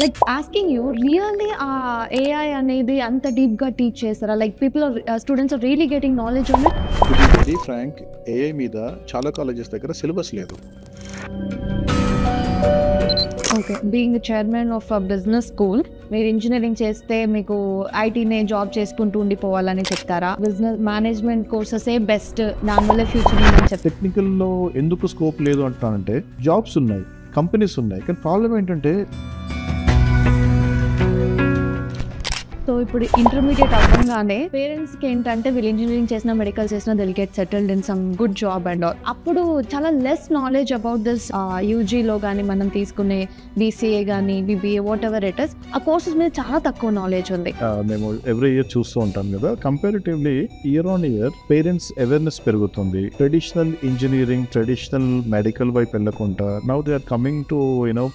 Like asking you, really AI అనేది అంత deep గా టీచ్ చేస్తారా? Like people are students are really getting knowledge on it. To be very frank, AI మీద చాలా colleges దగ్గర syllabus లేదు. Okay, being chairman of business school, మీరు engineering చేస్తే మీకు ఐటీనే జాబ్ చేసుకుంటూ ఉండిపోవాలని చెప్తారా? బిజినెస్ మేనేజ్మెంట్ కోర్సెసే బెస్ట్, దానివల్ల ఫ్యూచర్ ఉందని చెప్తారు. టెక్నికల్లో ఎందుకు స్కోప్ లేదు అంటానంటే జాబ్స్ ఉన్నాయి, కంపెనీస్ ఉన్నాయి, కానీ ప్రాబ్లం ఏంటంటే సో ఇప్పుడు ఇంటర్మీడియట్ అవ్వగానే పేరెంట్స్ కి ఏంటంటే వీళ్ళు ఇంజనీరింగ్ చేసినా మెడికల్ చేసినా they'll get settled in some good job and all. అప్పుడు చాలా లెస్ నాలెడ్జ్ అబౌట్ దిస్ యూజీలో కానీ మనం తీసుకునే బీసీఏ కానీ BBA what ever it is, ఆ కోర్సెస్ మీద చాలా తక్కువ నాలెడ్జ్ ఉంది. మేము ఎవ్రీ ఇయర్ చూస్తూ ఉంటాం కదా, comparatively year on year parents awareness పెరుగుతుంది. ట్రెడిషనల్ ఇంజనీరింగ్, ట్రెడిషనల్ మెడికల్ వైపు వెళ్ళకుండా now they are coming to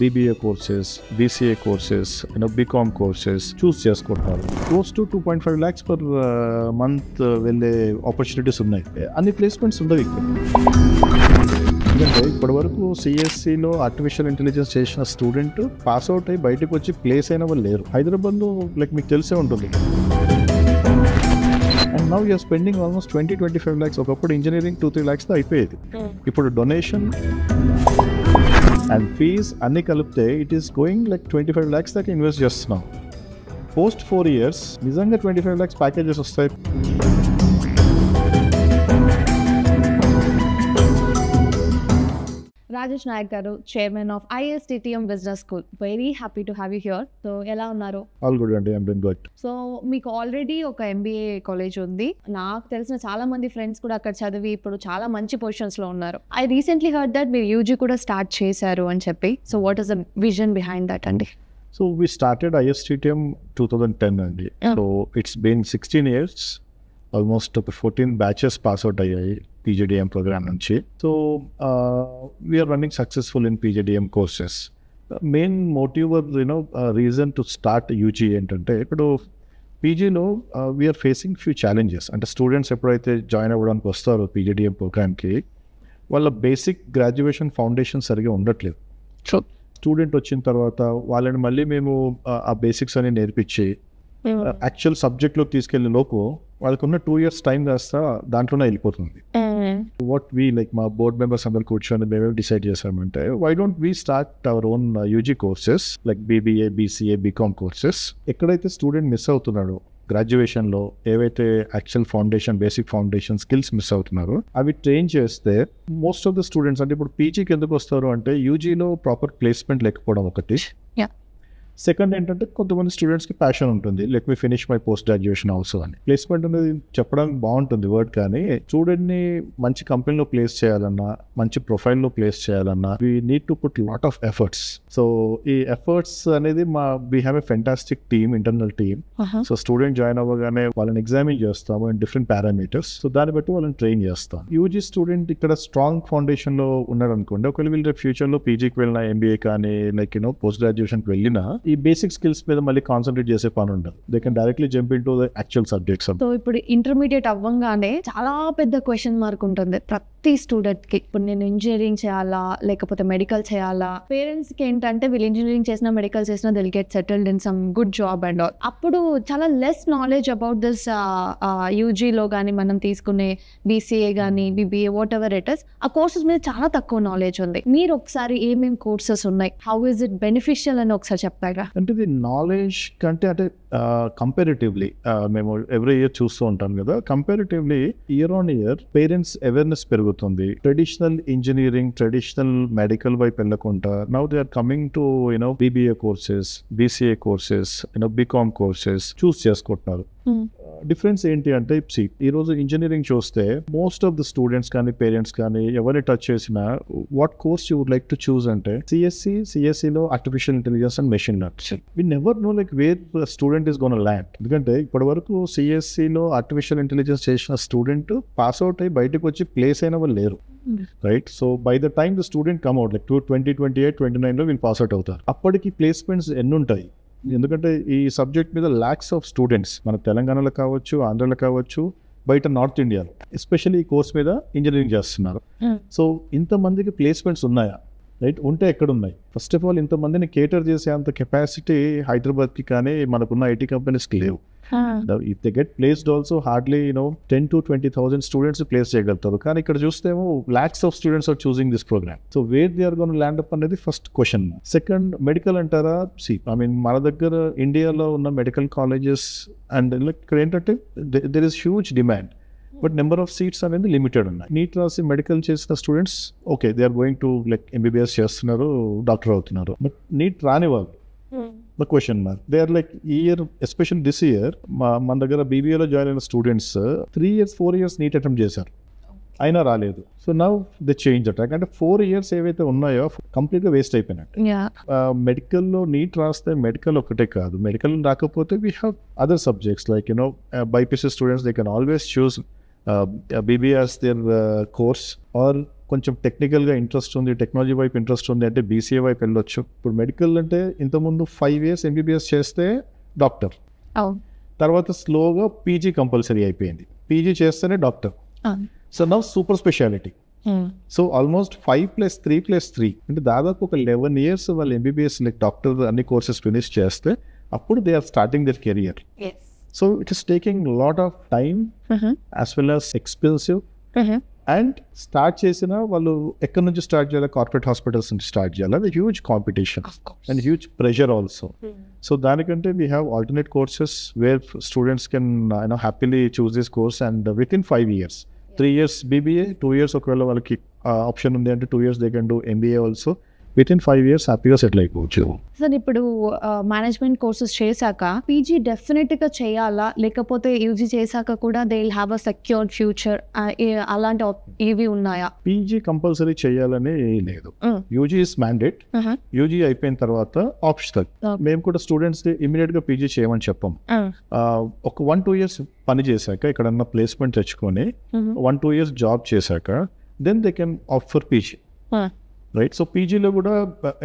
BBA courses, BCA courses, BCom courses choose చేసుకుంటున్నారు. Close to 2.5 lakhs per month వెళ్ళే ఆపర్చునిటీస్ ఉన్నాయి. అన్ని ప్లేస్మెంట్స్ ఉండవు ఇక్కడ. ఎందుకంటే ఇప్పటి వరకు సిఎస్సిలో ఆర్టిఫిషియల్ ఇంటెలిజెన్స్ చేసిన స్టూడెంట్ పాస్ అవుట్ అయ్యి బయటకు వచ్చి ప్లేస్ అయిన వాళ్ళు లేరు. హైదరాబాద్లో లైక్ మీకు తెలిసే ఉంటుంది. And now you're spending almost 20-25 lakhs. ఒకప్పుడు ఇంజనీరింగ్ 2-3 lakhs అయిపోయేది. ఇప్పుడు డొనేషన్ అండ్ ఫీజ్ అన్ని కలిపితే it is going like 25 lakhs దాకా ఇన్వెస్ట్ చేస్తున్నాం. పోస్ట్ 4 years నిజంగా 25 lakhs ప్యాకేజెస్ వస్తాయి. రాజేష్ నాయక్ గారు, chairman of ISTTM business school, very happy to have you here. So ఎలా ఉన్నారు? ఆల్ గుడ్ అండి, ఐమ్ డూయింగ్ గుడ్. సో మీకు ఆల్రెడీ ఒక MBA కాలేజ్ ఉంది. నాకు తెలిసిన చాలా మంది ఫ్రెండ్స్ కూడా అక్కడ చదివి ఇప్పుడు చాలా మంచి పొజిషన్స్ లో ఉన్నారు. ఐ రీసెంట్లీ హర్డ్ దట్ మీరు యూజీ కూడా స్టార్ట్ చేశారు అని చెప్పి. So what is the vision behind that అండి? So we started ISTTM 2010 అండి. So it's been 16 years, almost 14 batches pass out అయ్యాయి PGDM program నుంచి. So we are running successful in PGDM courses. Main motive or reason to start UG ఏంటంటే ఇప్పుడు పీజీలో we are facing few challenges. అంటే students ఎప్పుడైతే join అవ్వడానికి వస్తారో PGDM ప్రోగ్రామ్కి, వాళ్ళ బేసిక్ గ్రాడ్యుయేషన్ ఫౌండేషన్ సరిగా ఉండట్లేదు. సో స్టూడెంట్ వచ్చిన తర్వాత వాళ్ళని మళ్ళీ మేము ఆ బేసిక్స్ అని నేర్పించి యాక్చువల్ సబ్జెక్ట్లోకి తీసుకెళ్ళే లోపు వాళ్ళకున్న 2 years టైం కాస్త దాంట్లోనే వెళ్ళిపోతుంది. వాట్ వీ లైక్ మా బోర్డ్ మెంబర్స్ అందరు కూర్చొని మేమే డిసైడ్ చేసామంటే why don't we start our own UG courses like BBA, BCA, BCom courses. ఎక్కడైతే స్టూడెంట్ మిస్ అవుతున్నాడో గ్రాడ్యుయేషన్లో, ఏవైతే actual foundation, basic foundation skills miss అవుతున్నారో అవి ట్రైన్ చేస్తే మోస్ట్ ఆఫ్ ద స్టూడెంట్స్, అంటే ఇప్పుడు పీజీకి ఎందుకు వస్తారు అంటే యూజీలో ప్రాపర్ ప్లేస్మెంట్ లేకపోవడం ఒకటి. సెకండ్ ఏంటంటే కొంతమంది స్టూడెంట్స్కి ప్యాషన్ ఉంటుంది, let me finish my post graduation also అని. ప్లేస్మెంట్ అనేది చెప్పడానికి బాగుంటుంది వర్డ్, కానీ స్టూడెంట్ని మంచి కంపెనీలో ప్లేస్ చేయాలన్నా, మంచి ప్రొఫైల్లో ప్లేస్ చేయాలన్నా we need to put lot of efforts. So ఈ ఎఫర్ట్స్ అనేది we have a fantastic team, internal team. So student join అవ్వగానే వాళ్ళని ఎగ్జామిన్ చేస్తాము అండ్ డిఫరెంట్ పారామీటర్స్. సో దాన్ని బట్టి వాళ్ళని ట్రైన్ చేస్తాం. యూజీ స్టూడెంట్ ఇక్కడ స్ట్రాంగ్ ఫౌండేషన్లో ఉన్నాడు అనుకోండి, ఒకవేళ వీళ్ళు ఫ్యూచర్లో పీజీకి వెళ్ళినా, MBA కానీ లైక్ పోస్ట్ గ్రాడ్యుయేషన్కి వెళ్ళినా ఈ బేసిక్ స్కిల్స్ మీద మళ్ళీ కాన్సన్ట్రేట్ చేసే పని ఉండదు. They can directly jump in to the actual subjects. So ఇప్పుడు ఇంటర్మీడియట్ అవ్వగానే చాలా పెద్ద క్వశ్చన్ మార్క్ ఉంటుంది ప్రతి స్టూడెంట్ కి. ఇప్పుడు నేను ఇంజనీరింగ్ చేయాలా లేకపోతే మెడికల్ చేయాలా? పేరెంట్స్ కి ఏంటంటే వీళ్ళు ఇంజనీరింగ్ చేసినా మెడికల్ చేసినా they'll get settled in some good job and all. అప్పుడు చాలా లెస్ నాలెడ్జ్ అబౌట్ దిస్ యూజీలో కానీ మనం తీసుకునే BCA కానీ BBA what ever it is, ఆ కోర్సెస్ మీద చాలా తక్కువ నాలెడ్జ్ ఉంది. మీరు ఒకసారి ఏమేమి కోర్సెస్ ఉన్నాయి, హౌ ఇస్ ఇట్ బెనిఫిషియల్ అని ఒకసారి చెప్తారా? అంటే ఇది నాలెడ్జ్ కంటే అంటే కంపారిటివ్లీ మేము ఎవ్రీ ఇయర్ చూస్తూ ఉంటాం కదా, comparatively year on year parents awareness పెరుగుతుంది. ట్రెడిషనల్ ఇంజనీరింగ్, ట్రెడిషనల్ మెడికల్ వైపు వెళ్ళకుండా now they are coming to BBA courses, BCA courses, BCom courses choose చేసుకుంటున్నారు. డిఫరెన్స్ ఏంటి అంటే ఈ రోజు ఇంజనీరింగ్ చూస్తే మోస్ట్ ఆఫ్ ద స్టూడెంట్స్ కానీ పేరెంట్స్ కానీ ఎవరిని టచ్ చేసినా what course you would like to choose అంటే సిఎస్సిలో artificial intelligence and machine learning. We never know like where the student is gonna land. ఎందుకంటే ఇప్పటి వరకు సిఎస్సిలో ఆర్టిఫిషియల్ ఇంటెలిజెన్స్ చేసిన స్టూడెంట్ పాస్ అవుట్ అయ్యి బయటకు వచ్చి ప్లేస్ అయిన వాళ్ళు లేరు. Right, so by the time the student come out like 2028, 2029 వీళ్ళు పాస్ అవుట్ అవుతారు. అప్పటికి ప్లేస్మెంట్స్ ఎన్ని ఉంటాయి? ఎందుకంటే ఈ సబ్జెక్ట్ మీద ల్యాక్స్ ఆఫ్ స్టూడెంట్స్ మన తెలంగాణలో కావచ్చు, ఆంధ్రలో కావచ్చు, బయట నార్త్ ఇండియాలో ఎస్పెషల్లీ ఈ కోర్స్ మీద ఇంజనీరింగ్ చేస్తున్నారు. సో ఇంతమందికి ప్లేస్మెంట్స్ ఉన్నాయా? రైట్ ఉంటే ఎక్కడ ఉన్నాయి? ఫస్ట్ ఆఫ్ ఆల్ ఇంతమందిని కేటర్ చేసే అంత కెపాసిటీ హైదరాబాద్కి కానీ మనకున్న ఐటీ కంపెనీస్కి లేవు. If they get placed also hardly 10 to 20,000 students place చేయగలుగుతారు. కానీ ఇక్కడ చూస్తేమో lakhs of students are choosing this programme. So where they are gonna land up అనేది ఫస్ట్ క్వశ్చన్. సెకండ్, మెడికల్ అంటారా? మన దగ్గర ఇండియాలో ఉన్న మెడికల్ కాలేజెస్ అండ్ ఇక్కడ ఏంటంటే there is huge demand, but number of seats అనేది లిమిటెడ్ ఉన్నాయి. నీట్ రాసి మెడికల్ చేసిన students okay they are going to MBBS చేస్తున్నారు, డాక్టర్ అవుతున్నారు. బట్ నీట్ రాని వాళ్ళు the question mark. They are year especial this year మన దగ్గర BBAలో జాయిన్ అయిన students 3 years 4 years NEET attempt చేశారు, అయినా రాలేదు. So now they change the track. అంటే 4 years ఏవైతే ఉన్నాయో కంప్లీట్గా వేస్ట్ అయిపోయినట్టు. మెడికల్లో నీట్ రాస్తే మెడికల్ ఒకటే కాదు, మెడికల్ రాకపోతే we have other subjects like BPC students they can always choose BBA as their course, or కొంచెం టెక్నికల్గా ఇంట్రెస్ట్ ఉంది, టెక్నాలజీ వైపు ఇంట్రెస్ట్ ఉంది అంటే BCA వైపు వెళ్ళొచ్చు. ఇప్పుడు మెడికల్ అంటే ఇంతకుముందు 5 years MBBS చేస్తే డాక్టర్, తర్వాత స్లోగా PG కంపల్సరీ అయిపోయింది, PG చేస్తేనే doctor. So now super speciality. So almost 5+3+3 అంటే దాదాపు ఒక 11 years వాళ్ళు MBBS డాక్టర్ అన్ని కోర్సెస్ ఫినిష్ చేస్తే అప్పుడు they are starting their career. So it is taking lot of time as well as expensive. And start చేసిన వాళ్ళు ఎక్కడి నుంచి స్టార్ట్ చేయాలి? కార్పొరేట్ హాస్పిటల్స్ నుంచి స్టార్ట్ చేయాలి. అది huge competition and huge pressure also. So దానికంటే we have alternate courses where students can happily choose this course and with in 5 years. 3 years BBA, 2 years ఒకవేళ వాళ్ళకి ఆప్షన్ ఉంది అంటే 2 years they can do MBA also. With in 5 years హ్యాపీగా settle అయిపోవచ్చు. Sir ఇప్పుడు management courses చేశాక PG డెఫినెట్గా చేయాలా, లేకపోతే UG చేశాక కూడా they will have a secured future, అలాంటి ఇవి ఉన్నాయా? PG కంపల్సరీ చేయాలని లేదు. UG is mandate. UG అయిపోయిన తర్వాత ఆప్షనల్. మేము కూడా స్టూడెంట్స్ ఇమీడియట్ గా PG చేయమని చెప్పాం. ఒక 1-2 years పని చేశాక ఎక్కడన్నా ప్లేస్మెంట్ తెచ్చుకొని 1-2 years జాబ్ చేశాక then they can opt for PG. Right. So PGలో కూడా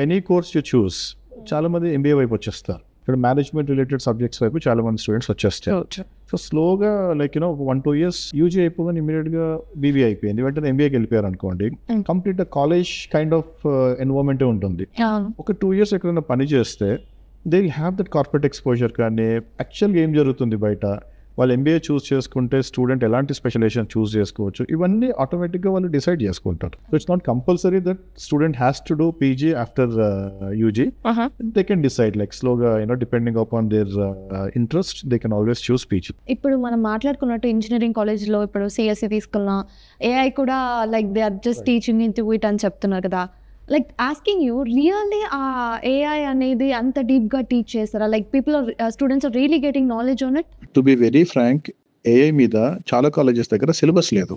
ఎనీ కోర్స్ యూ చూస్, చాలా మంది MBA వైపు వచ్చేస్తారు. ఇక్కడ మేనేజ్మెంట్ రిలేటెడ్ సబ్జెక్ట్స్ వైపు చాలా మంది స్టూడెంట్స్ వచ్చేస్తారు. సో స్లోగా 1-2 years UG అయిపోగానే ఇమీడియట్ గా BBA అయిపోయింది, వెంటనే MBAకి వెళ్ళిపోయారు అనుకోండి, కంప్లీట్ కాలేజ్ కైండ్ ఆఫ్ ఎన్వైరన్మెంటే ఉంటుంది. ఒక 2 years ఎక్కడైనా పని చేస్తే they will have that corporate exposure. కానీ యాక్చువల్గా ఏం జరుగుతుంది బయట, వాళ్ళు MBA చూస్ చేసుకుంటే స్టూడెంట్ ఎలాంటి స్పెషలైజేషన్ చూస్ చేసుకోవచ్చు, ఇవన్నీ ఆటోమేటిక్గా వాళ్ళు డిసైడ్ చేసుకుంటారు. So it's not compulsory that student has to do PG after UG. They can decide స్లోగా depending upon their interest they can always choose PG. ఇప్పుడు మనం మాట్లాడుకున్నట్టు ఇంజనీరింగ్ కాలేజ్లో ఇప్పుడు CSE తీసుకున్నా, AI కూడా they are just teaching into it అని చెప్తున్నారు కదా. ఆస్కింగ్ యూ, రియల్లీ ఆ AI అనేది అంత డీప్గా టీచ్ చేస్తారా? Students are really getting knowledge on it? To be very frank, AI మీద చాలా కాలేజెస్ దగ్గర సిలబస్ లేదు.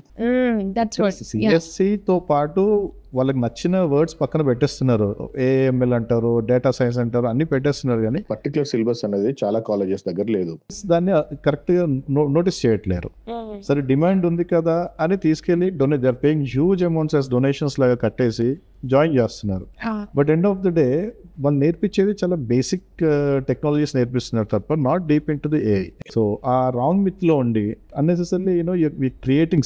CSE తో పాటు వాళ్ళకి నచ్చిన వర్డ్స్ పక్కన పెట్టేస్తున్నారు. AML అంటారు, డేటా సైన్స్ అంటారు, అన్ని పెట్టేస్తున్నారు. కానీ పర్టికులర్ సిలబస్ అనేది చాలా కాలేజెస్ దగ్గర లేదు. దాన్ని కరెక్ట్ గా నోటీస్ చేయట్లేరు. సరే డిమాండ్ ఉంది కదా అని తీసుకెళ్లి they are paying huge amounts as donations లాగా కట్టేసి జాయిన్ చేస్తున్నారు. But end of the day వాళ్ళు నేర్పించేది చాలా బేసిక్ టెక్నాలజీస్ నేర్పిస్తున్నారు తప్ప not deep in to the AI. So ఆ రాంగ్ మిత్ లో ఉండి అన్నెసెసరీ క్రియేటింగ్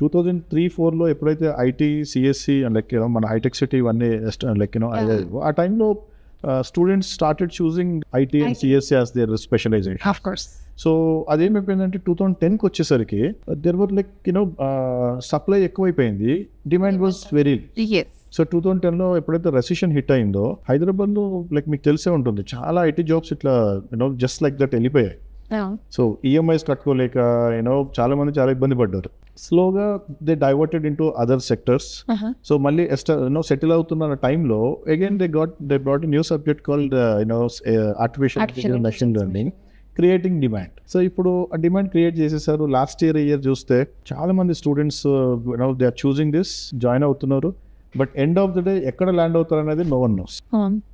2003-4 లో ఎప్పుడైతే IT, CSE అండ్ మన హైటెక్ సిటీ ఇవన్నీ ఆ టైంలో students started choosing IT and CSE as their specialization. So అదేమైపోయిందంటే 2010కి వచ్చేసరికి దేర్ వర్ సప్లై ఎక్కువైపోయింది, డిమాండ్ వాజ్ వెరీ. సో 2010లో ఎప్పుడైతే రెసిషన్ హిట్ అయిందో హైదరాబాద్లో మీకు తెలిసే ఉంటుంది, చాలా IT జాబ్స్ ఇట్లా జస్ట్ లైక్ దట్ వెళ్ళిపోయాయి. సో EMIs కట్టుకోలేక చాలా మంది చాలా ఇబ్బంది పడ్డారు. స్లోగా they diverted in to other sectors. So మళ్ళీ సెటిల్ అవుతున్న టైంలో again they brought new subject called artificial machine learning, creating demand. So ఇప్పుడు ఆ డిమాండ్ క్రియేట్ చేసేసారు. లాస్ట్ ఇయర్ చూస్తే చాలా మంది students they are choosing this, join అవుతున్నారు. But end of the day ఎక్కడ ల్యాండ్ అవుతారు అనేది no one knows.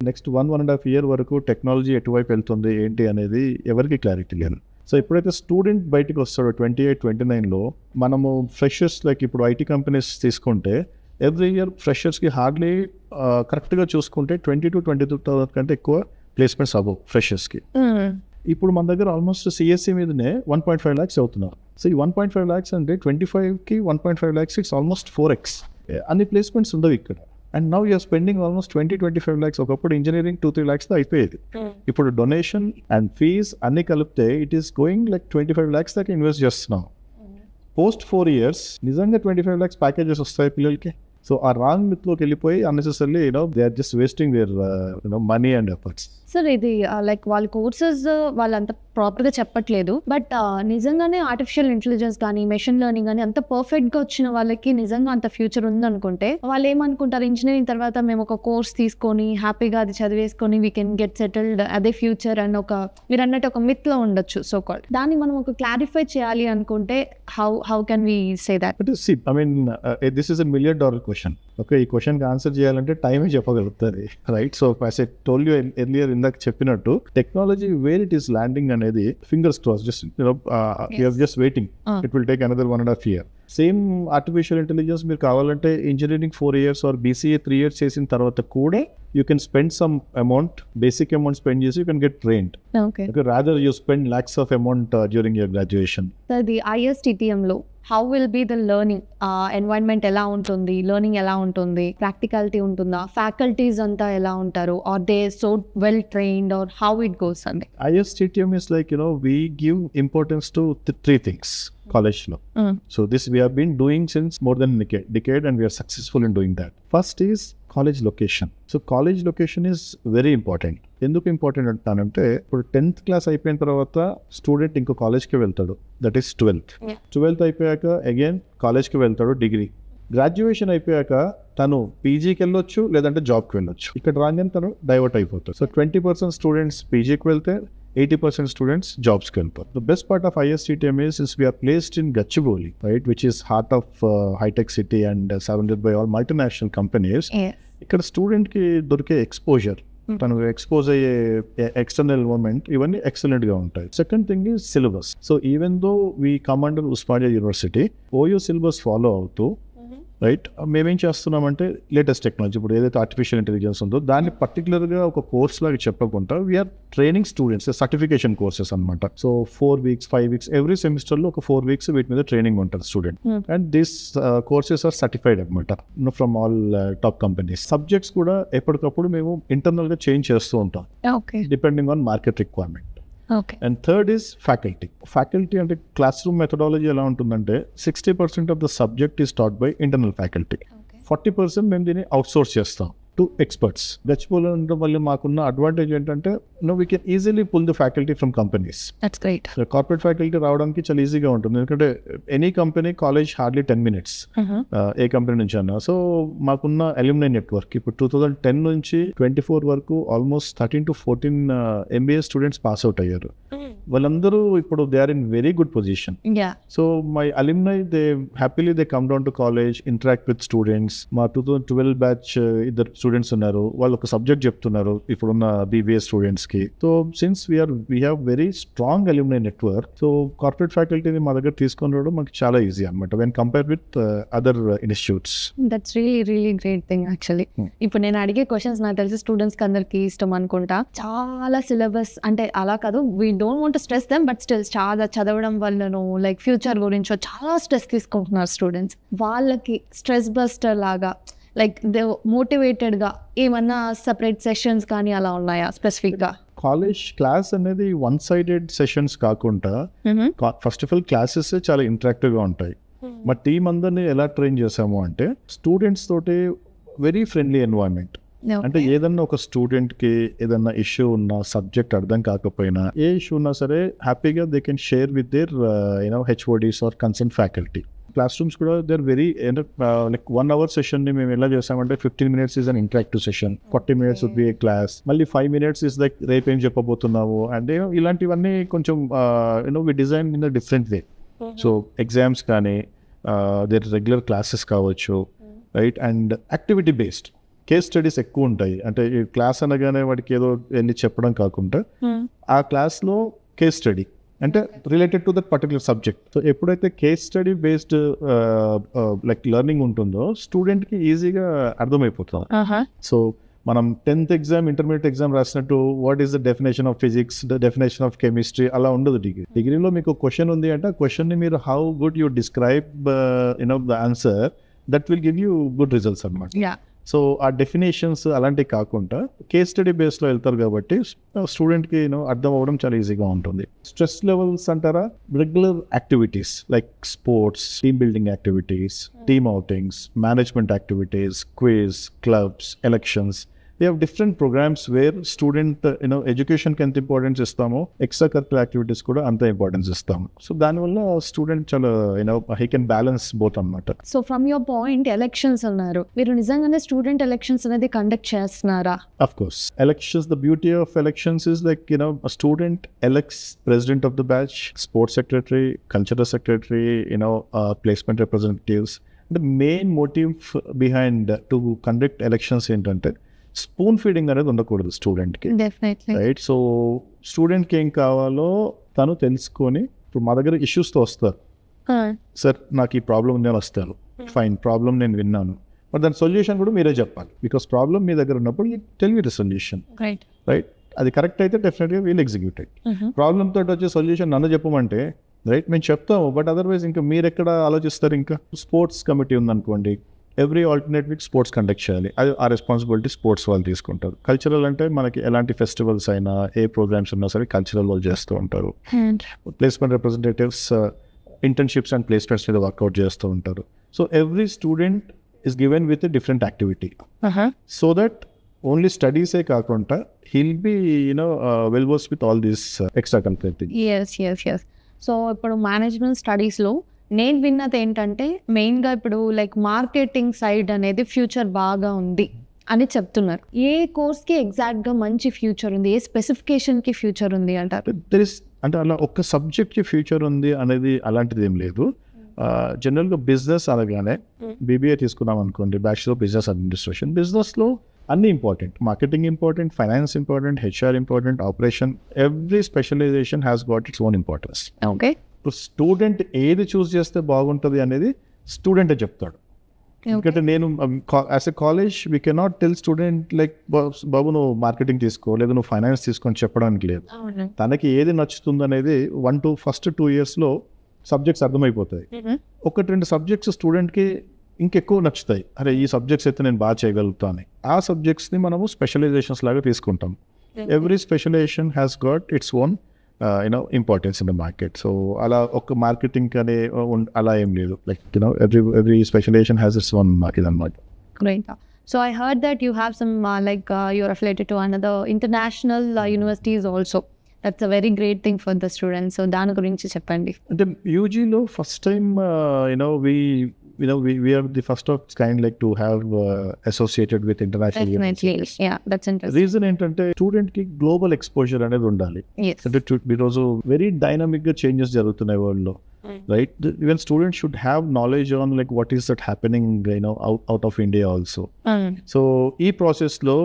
Next 1.5 year వరకు టెక్నాలజీ ఎటువైపు వెళ్తుంది ఏంటి అనేది ఎవరికి క్లారిటీ లేదు. సో ఎప్పుడైతే స్టూడెంట్ బయటకు వస్తాడో 28-29లో, మనము ఫ్రెషర్స్ ఇప్పుడు IT కంపెనీస్ తీసుకుంటే ఎవ్రీ ఇయర్ ఫ్రెషర్స్కి హార్డ్లీ కరెక్ట్గా చూసుకుంటే 20 to 22,000 కంటే ఎక్కువ ప్లేస్మెంట్స్ అవ్వవు ఫ్రెషర్స్కి. ఇప్పుడు మన దగ్గర ఆల్మోస్ట్ CSE మీదనే 1.5 lakhs అవుతున్నారు. సో ఈ 1.5 lakhs అంటే 25కి 1.5 lakhs, ఇట్స్ ఆల్మోస్ట్ 4x. అన్ని ప్లేస్మెంట్స్ ఉండవు ఇక్కడ. And now you're spending almost 20-25 lakhs. ఒకప్పుడు ఇంజనీరింగ్ 2-3 lakhs తో అయిపోయేది. ఇప్పుడు డొనేషన్ అండ్ ఫీజ్ అన్ని కలిపితే it is going like 25 lakhs దాకా ఇన్వెస్ట్ చేస్తున్నాం. పోస్ట్ 4 years నిజంగా 25 lakhs ప్యాకేజెస్ వస్తాయి పిల్లలకి. సో ఆ రాంగ్ మిత్లోకి వెళ్ళిపోయి unnecessary they are just wasting their money and efforts. Sir ఇది లైక్ వాళ్ళ కోర్సెస్ వాళ్ళంత ప్రాపర్గా చెప్పట్లేదు, బట్ నిజంగానే ఆర్టిఫిషియల్ ఇంటెలిజెన్స్ కానీ మెషిన్ లెర్నింగ్ కానీ అంత పర్ఫెక్ట్గా వచ్చిన వాళ్ళకి నిజంగా అంత ఫ్యూచర్ ఉందనుకుంటే వాళ్ళు ఏమనుకుంటారు, ఇంజనీరింగ్ తర్వాత మేము ఒక కోర్స్ తీసుకొని హ్యాపీగా అది చదివేసుకొని వీ కెన్ గెట్ సెటిల్డ్, అదే ఫ్యూచర్ అని ఒక మీరు అన్నట్టు ఒక మిత్లో ఉండొచ్చు సో కాల్డ్. దాన్ని మనం ఒక క్లారిఫై చేయాలి అనుకుంటే how can we say that? I mean this is $1 million question. Okay, ఈ క్వశ్చన్కి ఆన్సర్ చేయాలంటే టైమే చెప్పగలుగుతుంది, right? So as I told you earlier, ఇందాక చెప్పినట్టు technology where it is landing అనేది fingers cross, just you're just waiting. It will take another 1.5 years. Same artificial intelligence మీరు కావాలంటే engineering 4 years or BCA 3 years చేసిన తర్వాత కూడా you can spend some amount, basic amount spend చేసి you can get trained. Okay. Rather you spend lakhs of amount during your graduation. So the ISTTMలో how will be the learning environment ఎలా ఉంటుంది, learning ఎలా ఉంటుంది, practicality ఉంటుందా, faculties అంతా ఎలా ఉంటారు, or they so well trained, or how it goes అండి? ISTTM is like, we give importance to 3 things college lo. So this we have been doing since more than a decade and we are successful in doing that. First is college location. So college location is very important. ఎందుకు important అంటానంటే ఇప్పుడు 10th class అయిపోయిన తర్వాత student ఇంకో కాలేజ్కి వెళ్తాడు, that is 12th అయిపోయాక again కాలేజ్కి వెళ్తాడు డిగ్రీ. గ్రాడ్యుయేషన్ అయిపోయాక తను పీజీకి వెళ్ళొచ్చు, లేదంటే జాబ్కి వెళ్ళొచ్చు. ఇక్కడ రాగానే తను డైవర్ట్ అయిపోతాడు. సో 20% స్టూడెంట్స్ పీజీకి వెళ్తే 80% students jobs can put. The best part of ISTTM is since we are placed in Gachibowli, right, which is heart of high-tech city and surrounded by all multinational companies. ఇక్కడ student కి దొరికే exposure, తను expose అయ్యే external environment ఇవన్నీ excellent గా ఉంటాయి. Second thing is syllabus. So even though we come under Osmania university, OU syllabus follow అవుతూ, right, మేమేం చేస్తున్నామంటే లేటెస్ట్ టెక్నాలజీ, ఇప్పుడు ఏదైతే ఆర్టిఫిషియల్ ఇంటెలిజెన్స్ ఉందో దాన్ని పర్టికులర్గా ఒక కోర్స్ లాగా చెప్పకుండా we're training students, certification courses అనమాట. సో 4 weeks 5 weeks ఎవ్రీ సెమిస్టర్లో ఒక 4 weeks వీటి మీద ట్రైనింగ్ ఉంటుంది student. And this courses are certified అనమాట from all top companies. Subjects కూడా ఎప్పటికప్పుడు మేము ఇంటర్నల్గా చేంజ్ చేస్తూ ఉంటాం, depending on market requirement. And third is faculty. Faculty అంటే క్లాస్ రూమ్ మెథడాలజీ ఎలా ఉంటుందంటే 60% of the subject is taught by internal faculty, 40% మేము దీన్ని అవుట్సోర్స్ చేస్తాం టు ఎక్స్పర్ట్స్. గచ్చిబౌలి ఉండడం వల్ల మాకున్న అడ్వాంటేజ్ ఏంటంటే we can easily pull the faculty from companies. Corporate faculty రావడానికి చాలా ఈజీగా ఉంటుంది, ఎందుకంటే any company college hardly 10 minutes ఏ కంపెనీ నుంచి అన్నా. సో మాకున్న అల్యూమినై నెట్వర్క్ ఇప్పుడు 2010 నుంచి 24 వరకు almost 13 to 14 MBA students pass out అయ్యారు. వాళ్ళందరూ ఇప్పుడు they are in very good position. So my alumni they happily they come down to college, interact with students. మా 2012 బ్యాచ్ ఇద్దరు స్టూడెంట్స్ ఉన్నారు, వాళ్ళు ఒక సబ్జెక్ట్ చెప్తున్నారు ఇప్పుడున్న BBA స్టూడెంట్స్ కి. So since we have very strong alumni network, so corporate ఫ్యాకల్టీని మా దగ్గర తీసుకొని రావడం మాకు చాలా ఈజీ అనమాట when compare with other institutes. That's really great thing actually. ఇప్పుడు నేను అడిగే క్వశ్చన్స్ నాకు తెలిసి స్టూడెంట్స్ కి అందరికి ఇష్టం అనుకుంటా. చాలా సిలబస్ అంటే అలా కాదు, we don't want to stress them, but still చాలా చదవడం వల్లనో లైక్ ఫ్యూచర్ గురించో చాలా స్ట్రెస్ తీసుకుంటున్నారు స్టూడెంట్స్. వాళ్ళకి స్ట్రెస్ బస్టర్ లాగా లైక్ దే మోటివేటెడ్ గా ఏమన్నా సెపరేట్ సెషన్స్ కానీ అలా ఉన్నాయా స్పెసిఫిక్ గా? కాలేజ్ క్లాస్ అనేది వన్ సైడెడ్ సెషన్స్ కాకుండా ఫస్ట్ ఆఫ్ ఆల్ క్లాసెస్ చాలా ఇంటరాక్టివ్ గా ఉంటాయి. మా టీం అందరినీ ఎలా ట్రైన్ చేసాము అంటే స్టూడెంట్స్ తోటి వెరీ ఫ్రెండ్లీ ఎన్వైరన్మెంట్. అంటే ఏదన్నా ఒక స్టూడెంట్ కి ఏదన్నా ఇష్యూ ఉన్నా, సబ్జెక్ట్ అర్థం కాకపోయినా, ఏ ఇష్యూ ఉన్నా సరే హ్యాపీగా they can share with their HODs or concern faculty. Classrooms కూడా they are very like 1 hour session ని మేము ఎలా చేస్తామంటే 15 minutes is an interactive session, 40 minutes would be a class, మళ్ళీ 5 minutes ఈజ్ లైక్ రేపు ఏం చెప్పబోతున్నావు అంటే ఇలాంటివన్నీ కొంచెం we design in a different way. So exams కానీ దేర్ రెగ్యులర్ క్లాసెస్ కావచ్చు, right, and activity based case studies ఎక్కువ ఉంటాయి. అంటే ఈ క్లాస్ అనగానే వాడికి ఏదో వెళ్ళి చెప్పడం కాకుండా ఆ క్లాస్లో కేస్ స్టడీ అంటే related to that particular subject. So ఎప్పుడైతే case study based like learning ఉంటుందో స్టూడెంట్కి ఈజీగా అర్థమైపోతుంది. సో మనం 10th ఎగ్జామ్, ఇంటర్మీడియట్ ఎగ్జామ్ రాసినట్టు what is the definition of physics, the definition of chemistry అలా ఉండదు. డిగ్రీలో మీకు క్వశ్చన్ ఉంది అంటే ఆ క్వశ్చన్ని మీరు how good you describe the answer, that will give you good results అనమాట. సో ఆ డెఫినేషన్స్ అలాంటివి కాకుండా కేస్ స్టడీ బేస్లో వెళ్తారు కాబట్టి స్టూడెంట్కి అర్థం అవ్వడం చాలా ఈజీగా ఉంటుంది. స్ట్రెస్ లెవెల్స్ అంటారా, regular activities like sports, team building activities, team outings, management activities, quiz, clubs, elections. We have different programs where student, education కి ఎంత ఇంపార్టెన్స్ ఇస్తామో ఎక్స్ట్రా కరికులర్ యాక్టివిటీస్ కూడా అంత ఇంపార్టెన్స్ ఇస్తాము. సో దానివల్ల స్టూడెంట్ చాలా హీ కెన్ బ్యాలెన్స్ బోత్ అన్నమాట. So from your point elections అన్నారు, మీరు నిజంగానే స్టూడెంట్ ఎలక్షన్స్ అనేది కండక్ట్ చేస్తున్నారా? Of course, elections, the beauty of elections is like, a student elects president of the batch, sports secretary, cultural secretary, placement representatives. The main motive behind to conduct elections ఏంటంటే spoon feeding అనేది ఉండకూడదు స్టూడెంట్కి. Definitely. Right. So స్టూడెంట్కి ఏం కావాలో తను తెలుసుకొని, ఇప్పుడు మా దగ్గర ఇష్యూస్తో వస్తారు, సార్ నాకు ఈ ప్రాబ్లం ఉంది అని వస్తారు. ఫైన్, ప్రాబ్లం నేను విన్నాను, బట్ దాని సొల్యూషన్ కూడా మీరే చెప్పాలి. బికాస్ ప్రాబ్లం మీ దగ్గర ఉన్నప్పుడు you tell me the solution. Right. అది కరెక్ట్ అయితే డెఫినెట్గా వీల్ ఎగ్జిక్యూట్ అయ్యి. ప్రాబ్లమ్ తోటి వచ్చే సొల్యూషన్ నన్ను చెప్పమంటే రైట్ మేము చెప్తాము, బట్ అదర్వైజ్ ఇంకా మీరు ఎక్కడ ఆలోచిస్తారు? ఇంకా స్పోర్ట్స్ కమిటీ ఉందనుకోండి, every alternate week sports conduct చేయాలి. అది ఆ రెస్పాన్సిబిలిటీ స్పోర్ట్స్ వాళ్ళు తీసుకుంటారు. కల్చరల్ అంటే మనకి ఎలాంటి ఫెస్టివల్స్ అయినా ఏ ప్రోగ్రామ్స్ ఉన్నా సరే కల్చరల్ వాళ్ళు చేస్తూ ఉంటారు. Placement representatives internships and placements మీద వర్కౌట్ చేస్తూ ఉంటారు. So every student is given with a different activity so that only స్టడీసే కాకుండా he'll be well verse with all these extracurricular. So ఇప్పుడు మేనేజ్మెంట్ స్టడీస్లో నేను విన్నది ఏంటంటే మెయిన్గా ఇప్పుడు లైక్ మార్కెటింగ్ సైడ్ అనేది ఫ్యూచర్ బాగా ఉంది అని చెప్తున్నారు. ఏ కోర్స్కి ఎగ్జాక్ట్గా మంచి ఫ్యూచర్ ఉంది, ఏ స్పెసిఫికేషన్కి ఫ్యూచర్ ఉంది అంటారు? అంటే అలా ఒక్క సబ్జెక్ట్కి ఫ్యూచర్ ఉంది అనేది అలాంటిది ఏం లేదు. జనరల్గా బిజినెస్ అనగానే బీబీఏ తీసుకున్నాం అనుకోండి, బ్యాచులర్ ఆఫ్ బిజినెస్ అడ్మినిస్ట్రేషన్. బిజినెస్లో అన్నీ important, marketing important, finance important, HR important, operation, every specialisation has got its own importance. Okay. Student ఏది చూస్ చేస్తే బాగుంటుంది అనేది స్టూడెంటే చెప్తాడు. ఎందుకంటే నేను as a college we cannot tell student like బాబు నువ్వు మార్కెటింగ్ తీసుకో లేదా నువ్వు ఫైనాన్స్ తీసుకొని చెప్పడానికి లేదు. తనకి ఏది నచ్చుతుంది అనేది ఫస్ట్ 2 yearsలో సబ్జెక్ట్స్ అర్థమైపోతాయి. 1-2 సబ్జెక్ట్స్ స్టూడెంట్కి ఇంకెక్కువ నచ్చుతాయి. అరే ఈ సబ్జెక్ట్స్ అయితే నేను బాగా చేయగలుగుతాను. ఆ సబ్జెక్ట్స్ని మనము స్పెషలైజేషన్స్ లాగా తీసుకుంటాం. Every specialisation has got its own importance in the market. So అలా ఒక మార్కెటింగ్ అనే అలా ఏం లేదు. Like every specialisation has its own ఇదన్నమాట. Great. So I heard that you have some you're affiliated to another international universities also. That's a very great thing for the students. So దాని గురించి చెప్పండి. అంటే యూజీలో first time we are the first of its kind like to have associated with international universities. Yeah, that's interesting. Reason ఏంటంటే student కి global exposure అనేది ఉండాలి. అంటే ఈరోజు వెరీ డైనమిక్ గా చేంజెస్ జరుగుతున్నాయి వరల్డ్ లో. Right, even students should have knowledge on like what is that happening out of India also. So e process lo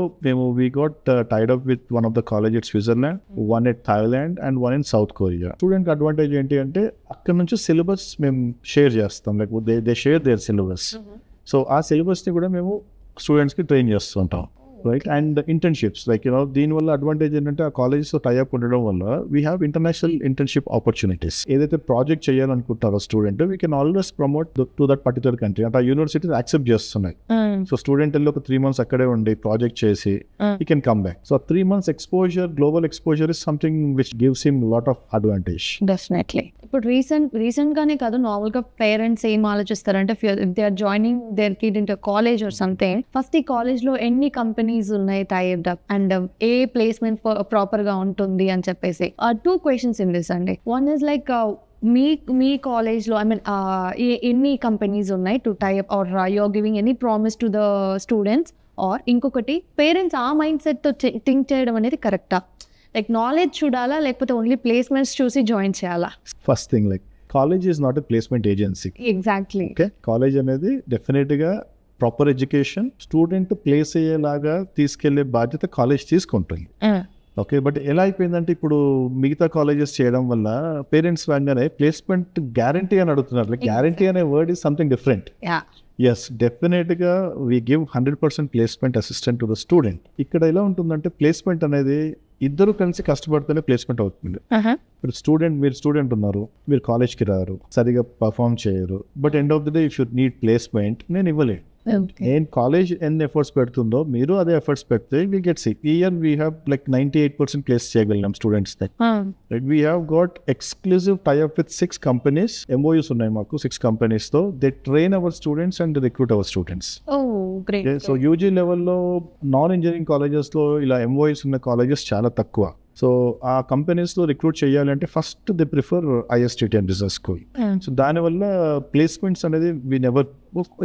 we got tied up with one of the college at Switzerland, one at Thailand and one in South Korea. Student advantage enti ante akkad nunchi syllabus mem share chestam, like they share their syllabus. So aa syllabus ni kuda memu students ki train chestuntam. Right, and internships like దీనివల్ల advantage ఏంటంటే ఆ కాలేజెస్తో tie up ఉండడం వల్ల we have international internship opportunities. ఏదైతే project చేయాలనుకుంటారో student we can always promote to that particular country. అంటే ఆ యూనివర్సిటీస్ యాక్సెప్ట్ చేస్తున్నాయి. సో స్టూడెంట్ వెళ్ళి ఒక 3 months అక్కడే ఉండి ప్రాజెక్ట్ చేసి he can come back. So 3 months exposure, global exposure is something which gives him lot of advantage. Definitely. ఇప్పుడు recent గానే కాదు, నార్మల్గా పేరెంట్స్ ఏం ఆలోచిస్తారంటే if they are joining their kid in college or something, first ఈ కాలేజ్లో ఎన్ని companies ఉన్నాయి tied up and ఏ ప్లేస్మెంట్ ప్రాపర్ గా ఉంటుంది అని చెప్పేసి. 2 questions in this అండి. One is like మీ కాలేజ్లో ఐ మీన్ ఎన్ని కంపెనీస్ ఉన్నాయి to tie up or you're giving any promise to the students, or ఇంకొకటి పేరెంట్స్ ఆ మైండ్ సెట్తో థింక్ చేయడం అనేది కరెక్టా? లైక్ నాలెడ్జ్ చూడాలా లేకపోతే ఓన్లీ ప్లేస్మెంట్స్ చూసి జాయిన్ చేయాలా? First thing like college is not a placement agency. Exactly. Okay, college అనేది డెఫినెట్గా ప్రాపర్ ఎడ్యుకేషన్ స్టూడెంట్ ప్లేస్ అయ్యేలాగా తీసుకెళ్లే బాధ్యత కాలేజ్ తీసుకుంటుంది. ఓకే, బట్ ఎలా అయిపోయిందంటే ఇప్పుడు మిగతా కాలేజెస్ చేయడం వల్ల పేరెంట్స్ వెంటనే ప్లేస్మెంట్ గ్యారంటీ అని అడుగుతున్నారు. లైక్ గ్యారంటీ అనే word is something different. Yes, డెఫినెట్గా we give 100% placement assistant to the student. ఇక్కడ ఎలా ఉంటుందంటే ప్లేస్మెంట్ అనేది ఇద్దరు కలిసి కష్టపడితేనే ప్లేస్మెంట్ అవుతుంది. ఇప్పుడు మీరు స్టూడెంట్ ఉన్నారు, మీరు కాలేజ్కి రారు, సరిగా పర్ఫామ్ చేయరు, but end of the day if you need placement నేను ఇవ్వలేను. నేను కాలేజ్ ఎన్ని ఎఫర్ట్స్ పెడుతుందో మీరు అదే ఎఫర్ట్స్ పెడితే వీ గెట్ సిక్. ఈ year we have like 98% place చేయగలిగినాం students. We have got exclusive tie up with 6 companies. MOUs ఉన్నాయి మాకు 6 companies తో. They train our students and recruit our students. So UG లెవెల్లో నాన్ ఇంజనీరింగ్ కాలేజెస్ లో ఇలా MOUs ఉన్న colleges చాలా తక్కువ. సో ఆ కంపెనీస్లో రిక్రూట్ చేయాలంటే first they prefer ISTTM business school. So దానివల్ల ప్లేస్మెంట్స్ అనేది వీ నెవర్.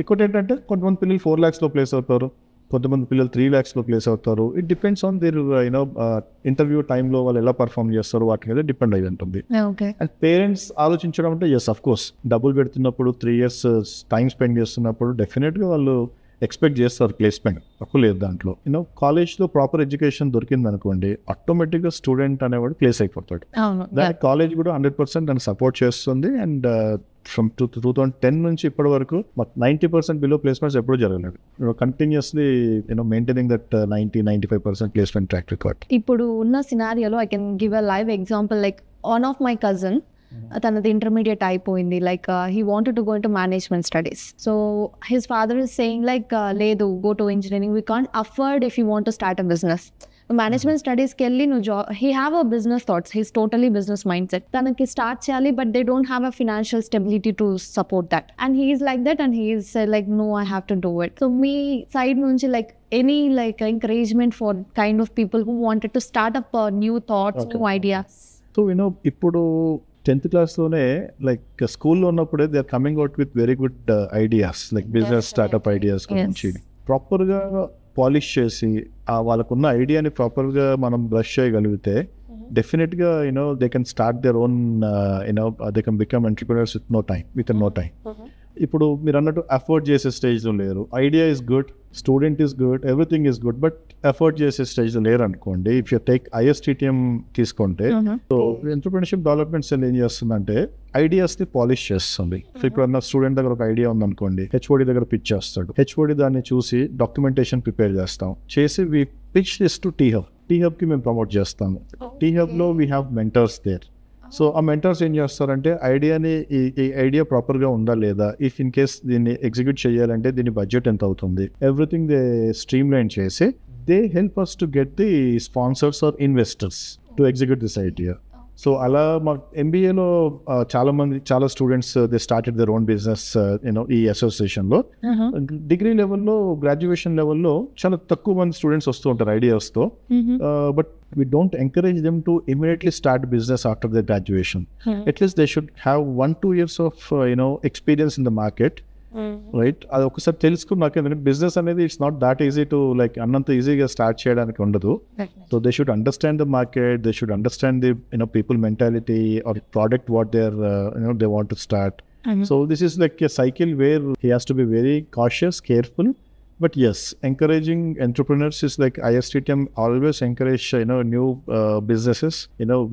ఇంకోటి ఏంటంటే కొంతమంది పిల్లలు 4 lakhs ప్లేస్ అవుతారు, కొంతమంది పిల్లలు 3 lakhs ప్లేస్ అవుతారు. It depends on their interview టైంలో వాళ్ళు ఎలా పర్ఫామ్ చేస్తారు వాటి మీద డిపెండ్ అయి ఉంటుంది. అండ్ పేరెంట్స్ ఆలోచించడం అంటే ఎస్ అఫ్ కోర్స్ డబ్బులు పెడుతున్నప్పుడు 3 years టైం స్పెండ్ చేస్తున్నప్పుడు డెఫినెట్గా వాళ్ళు ఎక్స్పెక్ట్ చేస్తారు ప్లేస్మెంట్, తక్కువ లేదు దాంట్లో. కాలేజ్లో ప్రాపర్ ఎడ్యుకేషన్ దొరికింది అనుకోండి ఆటోమేటిక్గా స్టూడెంట్ అనేవాడు ప్లేస్ అయిపోతాడు. దానికి కాలేజ్ కూడా 100% దాన్ని సపోర్ట్ చేస్తుంది. అండ్ ఫ్రమ్ 2010 నుంచి ఇప్పటి వరకు 90% బిలో ప్లేస్మెంట్స్ ఎప్పుడు జరగలేదు. Continuously maintaining that 90-95% placement track record. ఇప్పుడు ఉన్న సినారియోలో I can give a live example. Like one of my cousin, తనది ఇంటర్మీడియట్ అయిపోయింది. Like he wanted to go into management studies. So his father is saying like లేదు, go to engineering, we can't afford if you want to start a business. Management స్టడీస్కి వెళ్ళి నువ్వు he have a business thoughts, he's totally business mind set. తనకి start చేయాలి but they don't have a financial stability to support that. And he's like that and he's like no, I have to do it. So మీ side నుంచి like any like encouragement for kind of people who wanted to start up new thoughts, new ideas? So ఇప్పుడు 10th క్లాస్లోనే like స్కూల్లో ఉన్నప్పుడే they are coming out with very good ideas, like business startup ideas గురించి ప్రాపర్గా polish చేసి వాళ్ళకున్న ఐడియాని ప్రాపర్గా మనం బ్రష్ చేయగలిగితే డెఫినెట్గా they can start their own they can become entrepreneurs with no time. ఇప్పుడు మీరు అన్నట్టు అఫోర్డ్ చేసే స్టేజ్లో లేరు. Idea is good, student is good, everything is good, but afford చేసే స్టేజ్లో లేరు అనుకోండి. ఇఫ్ యూ టేక్ ISTTM తీసుకుంటే, సో ఎంటర్‌ప్రెన్యూర్‌షిప్ డెవలప్మెంట్ సెల్ ఏం చేస్తుందంటే ఐడియాస్ని పాలిష్ చేస్తుంది. సో ఇప్పుడు అన్న స్టూడెంట్ దగ్గర ఒక ఐడియా ఉందనుకోండి, HOD దగ్గర పిచ్ చేస్తాడు. HOD దాన్ని చూసి డాక్యుమెంటేషన్ ప్రిపేర్ చేసి వి పిచ్ దిస్ టు T-Hubకి మేము ప్రమోట్ చేస్తాము. T-Hubలో we have mentors there. So ఆ మెంటర్స్ ఏం చేస్తారంటే ఈ ఐడియా ప్రాపర్గా ఉందా లేదా, ఇఫ్ ఇన్ కేస్ దీన్ని ఎగ్జిక్యూట్ చేయాలంటే దీని బడ్జెట్ ఎంత అవుతుంది, ఎవ్రీథింగ్ దే స్ట్రీమ్ లైన్ చేసి they help us to get the sponsors or investors to execute this idea. So అలా మా MBAలో చాలా students they started their own business ఈ అసోసియేషన్లో. డిగ్రీ లెవెల్లో, గ్రాడ్యుయేషన్ లెవెల్లో చాలా తక్కువ మంది స్టూడెంట్స్ వస్తూ ఉంటారు ఐడియాస్తో. But we don't encourage them to immediately start business after their graduation. At least they should have 1-2 years of experience in the market. Right, అది ఒకసారి తెలుసుకున్నాక, ఎందుకంటే బిజినెస్ అనేది it's not that easy to like అన్నంత ఈజీగా start చేయడానికి ఉండదు. So they should understand the market, they should understand the people mentality or product what they are they want to start. So this is like a cycle where he has to be very cautious, careful. But yes, encouraging entrepreneurs is like ISTTM always encourage new businesses.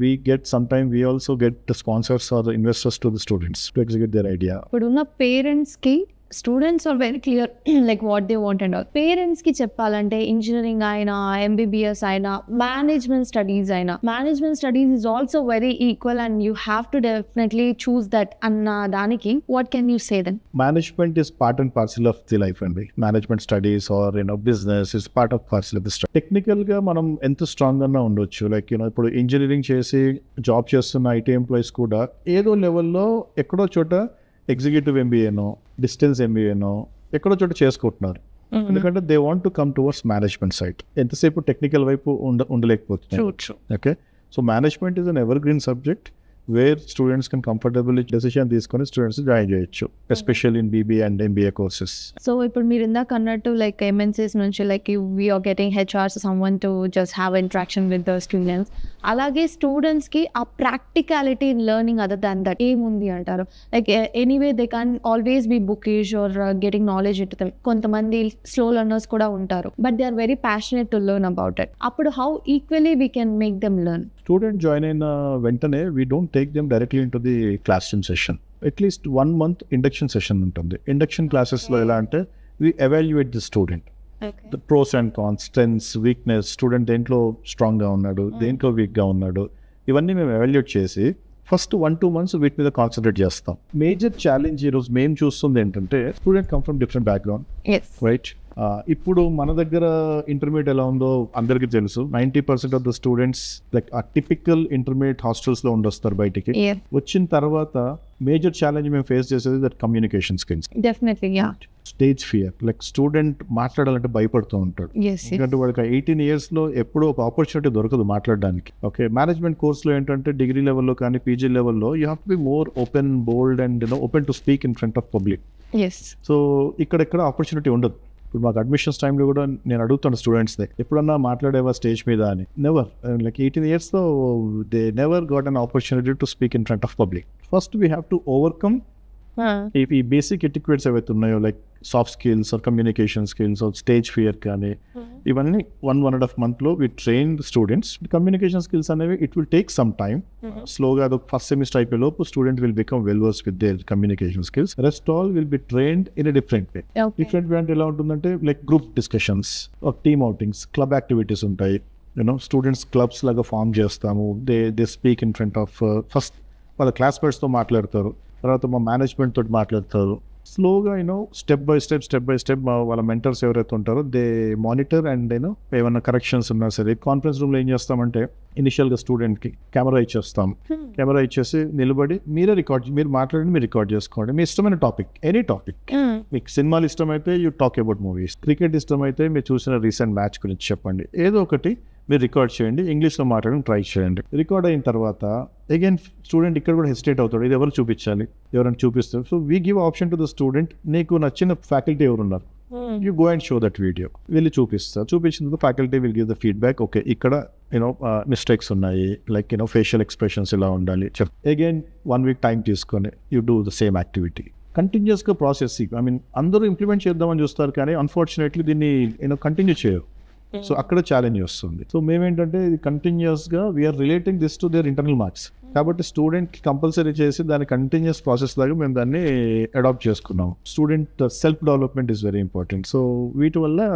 We also get the sponsors or the investors to the students to execute their idea. But unna parents ki students are very clear like what they want and all. పేరెంట్స్కి చెప్పాలంటే engineering అయినా, MBBS అయినా, management studies అయినా, management studies is also very equal and you have to definitely choose that అన్న దానికి what can you say then? Management is part and parcel of the life అండి. Management studies or business is part of parcel of the study. టెక్నికల్గా మనం ఎంత strong అన్నా ఉండొచ్చు. Like ఇప్పుడు engineering చేసి జాబ్ చేస్తున్న IT ఎంప్లాయీస్ కూడా ఏదో లెవెల్లో ఎక్కడో చోట ఎగ్జిక్యూటివ్ MBAనో, డిస్టెన్స్ MBAనో ఎక్కడో చోట చేసుకుంటున్నారు. ఎందుకంటే they want to come towards management side. ఎంతసేపు టెక్నికల్ వైపు ఉండలేకపోతున్నారు. Okay, so management is an evergreen subject where students can comfortably decision తీసుకొని స్టూడెంట్స్ జాయిన్ చేయొచ్చు, especially in BBA and MBA courses. So ఇప్పుడు మీరు ఇందాక అన్నట్టు లైక్ MNCs నుంచి like we're getting HRs, someone to just have interaction with the students. అలాగే స్టూడెంట్స్కి ఆ practicality in learning other than that ఏముంది అంటారు? Like anyway they can always be bookish or getting knowledge it them. కొంతమంది slow learners కూడా ఉంటారు, but they are very passionate to learn about it. అప్పుడు how equally we can make them learn? Student join అయిన వెంటనే we don't take them directly in to the classroom session. At least 1 month induction session ఉంటుంది. Induction క్లాసెస్లో ఎలా అంటే we evaluate the student, the pros and cons, strengths, weakness, student దేంట్లో స్ట్రాంగ్గా ఉన్నాడు, దేంట్లో వీక్గా ఉన్నాడు, ఇవన్నీ మేము ఎవాల్యుయేట్ చేసి ఫస్ట్ 1-2 months వీటి మీద కాన్సన్ట్రేట్ చేస్తాం. మేజర్ ఛాలెంజ్ ఈరోజు మేము చూస్తుంది ఏంటంటే student come from different background, right? ఇప్పుడు మన దగ్గర ఇంటర్మీడియట్ ఎలా ఉందో అందరికీ తెలుసు. 90% ఆఫ్ ద స్టూడెంట్స్ లైక్ ఆ టిపికల్ ఇంటర్మీడియట్ హాస్టల్స్ లో ఉండొస్తారు బయటికి. వచ్చిన తర్వాత మేజర్ ఛాలెంజ్ మేము ఫేస్ చేసేది that communication skills. Definitely stage fear, like student మాట్లాడాలంటే భయపడుతూ ఉంటాడు. ఎందుకంటే వాడికి 18 years లో ఎప్పుడో ఒక ఆపర్చునిటీ దొరకదు మాట్లాడడానికి. ఓకే, మేనేజ్మెంట్ కోర్స్లో ఏంటంటే డిగ్రీ లెవెల్లో కానీ పీజీ లెవెల్లో you have to be more open, bold and open to speak in front of public. So ఇక్కడెక్కడ ఆపర్చునిటీ ఉండదు. ఇప్పుడు మాకు అడ్మిషన్స్ టైంలో కూడా నేను అడుగుతాను స్టూడెంట్స్ని, ఎప్పుడన్నా మాట్లాడేవా స్టేజ్ మీద అని. Never. Like 18 years they never got an opportunity to speak in front of public. First we have to overcome ఈ బేసిక్ ఎటిక్వేట్స్ ఏవైతే ఉన్నాయో, like soft skills or communication skills or stage fear కానీ, ఇవన్నీ 1.5 months we train students. Communication skills అనేవి it will take some time. స్లోగా అదొక first semester అయిపోయే లోపు student will become well verse with their communication skills. Rest all will be trained in a different way. Different way అంటే ఎలా ఉంటుందంటే like group discussions, team outings, club activities ఉంటాయి. Students clubs లాగా form చేస్తాము. They speak in front of first వాళ్ళ క్లాస్మేట్స్తో మాట్లాడతారు, తర్వాత మా మేనేజ్మెంట్ తోటి మాట్లాడతారు. స్లోగా స్టెప్ బై స్టెప్ వాళ్ళ మెంటర్స్ ఎవరైతే ఉంటారో దే మానిటర్ అండ్ ఏమైనా కరెక్షన్స్ ఉన్నా సరే. కాన్ఫరెన్స్ రూమ్లో ఏం చేస్తామంటే ఇనిషియల్గా స్టూడెంట్కి కెమెరా ఇచ్చేస్తాం. కెమెరా ఇచ్చేసి నిలబడి మీరు మాట్లాడండి, మీరు రికార్డ్ చేసుకోండి. మీ ఇష్టమైన టాపిక్, ఎనీ టాపిక్. మీకు సినిమాలు ఇష్టమైతే you talk about movies, cricket ఇష్టమైతే మీరు చూసిన రీసెంట్ మ్యాచ్ గురించి చెప్పండి. ఏదో ఒకటి మీరు రికార్డ్ చేయండి, ఇంగ్లీష్లో మాట్లాడడం ట్రై చేయండి. రికార్డ్ అయిన తర్వాత అగైన్ స్టూడెంట్ ఇక్కడ కూడా హెసిటేట్ అవుతాడు, ఇది ఎవరు చూపించాలి, ఎవరైనా చూపిస్తారు. So we give option to the student, నీకు నచ్చిన ఫ్యాకల్టీ ఎవరున్నారు, you go and show that video. వెళ్ళి చూపిస్తారు. చూపించిన తర్వాత faculty will give the feedback. Okay, ఇక్కడ మిస్టేక్స్ ఉన్నాయి, లైక్ ఫేషియల్ ఎక్స్ప్రెషన్స్ ఇలా ఉండాలి. అగైన్ 1 week టైం తీసుకొని you do the same activity. కంటిన్యూస్గా ప్రాసెస్. అందరూ ఇంప్లిమెంట్ చేద్దామని చూస్తారు కానీ అన్ఫార్చునేట్లీ దీన్ని కంటిన్యూ చేయరు. సో అక్కడ ఛాలెంజ్ వస్తుంది. సో మేమేంటంటే ఇది కంటిన్యూస్గా we're relating this to their internal marks. కాబట్టి స్టూడెంట్ కంపల్సరీ చేసి దాని కంటిన్యూస్ ప్రాసెస్ లాగా మేము దాన్ని అడాప్ట్ చేసుకున్నాం. Student self development is very important. So వీటి వల్ల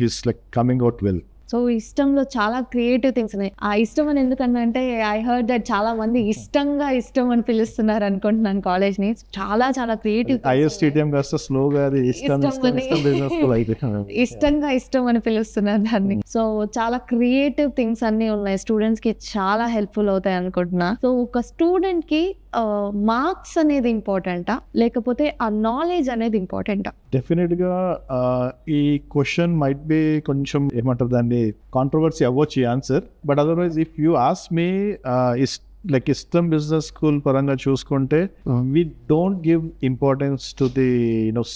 he's like coming out well. So ఇష్టంలో చాలా క్రియేటివ్ థింగ్స్ ఉన్నాయి. ఆ ఇష్టం అని ఎందుకంటే ఐ హర్డ్ దట్ చాలా మంది ఇష్టంగా ఇష్టం అని పిలుస్తున్నారు అనుకుంటున్నాను కాలేజ్ ని. చాలా చాలా క్రియేటివ్. ఐఎస్టీటీఎం కాస్త స్లోగా ఇష్టంగా ఇష్టం అని పిలుస్తున్నారు దాన్ని. సో చాలా క్రియేటివ్ థింగ్స్ అన్ని ఉన్నాయి, స్టూడెంట్స్ కి చాలా హెల్ప్ఫుల్ అవుతాయి అనుకుంటున్నా. సో ఒక స్టూడెంట్ కి మార్క్స్ అనేది ఇంపార్టెంటా లేకపోతే ఆ నాలెడ్జ్ అనేది ఇంపార్టెంటా? డెఫినెట్ గా ఈ క్వశ్చన్ మైట్ బి కొంచెం ఏమంటారు దాన్ని కాంట్రవర్సీ అవ్వచ్చు ఈ answer. But otherwise if you ask me like ఇష్టం బిజినెస్ స్కూల్ పరంగా చూసుకుంటే we don't give importance to the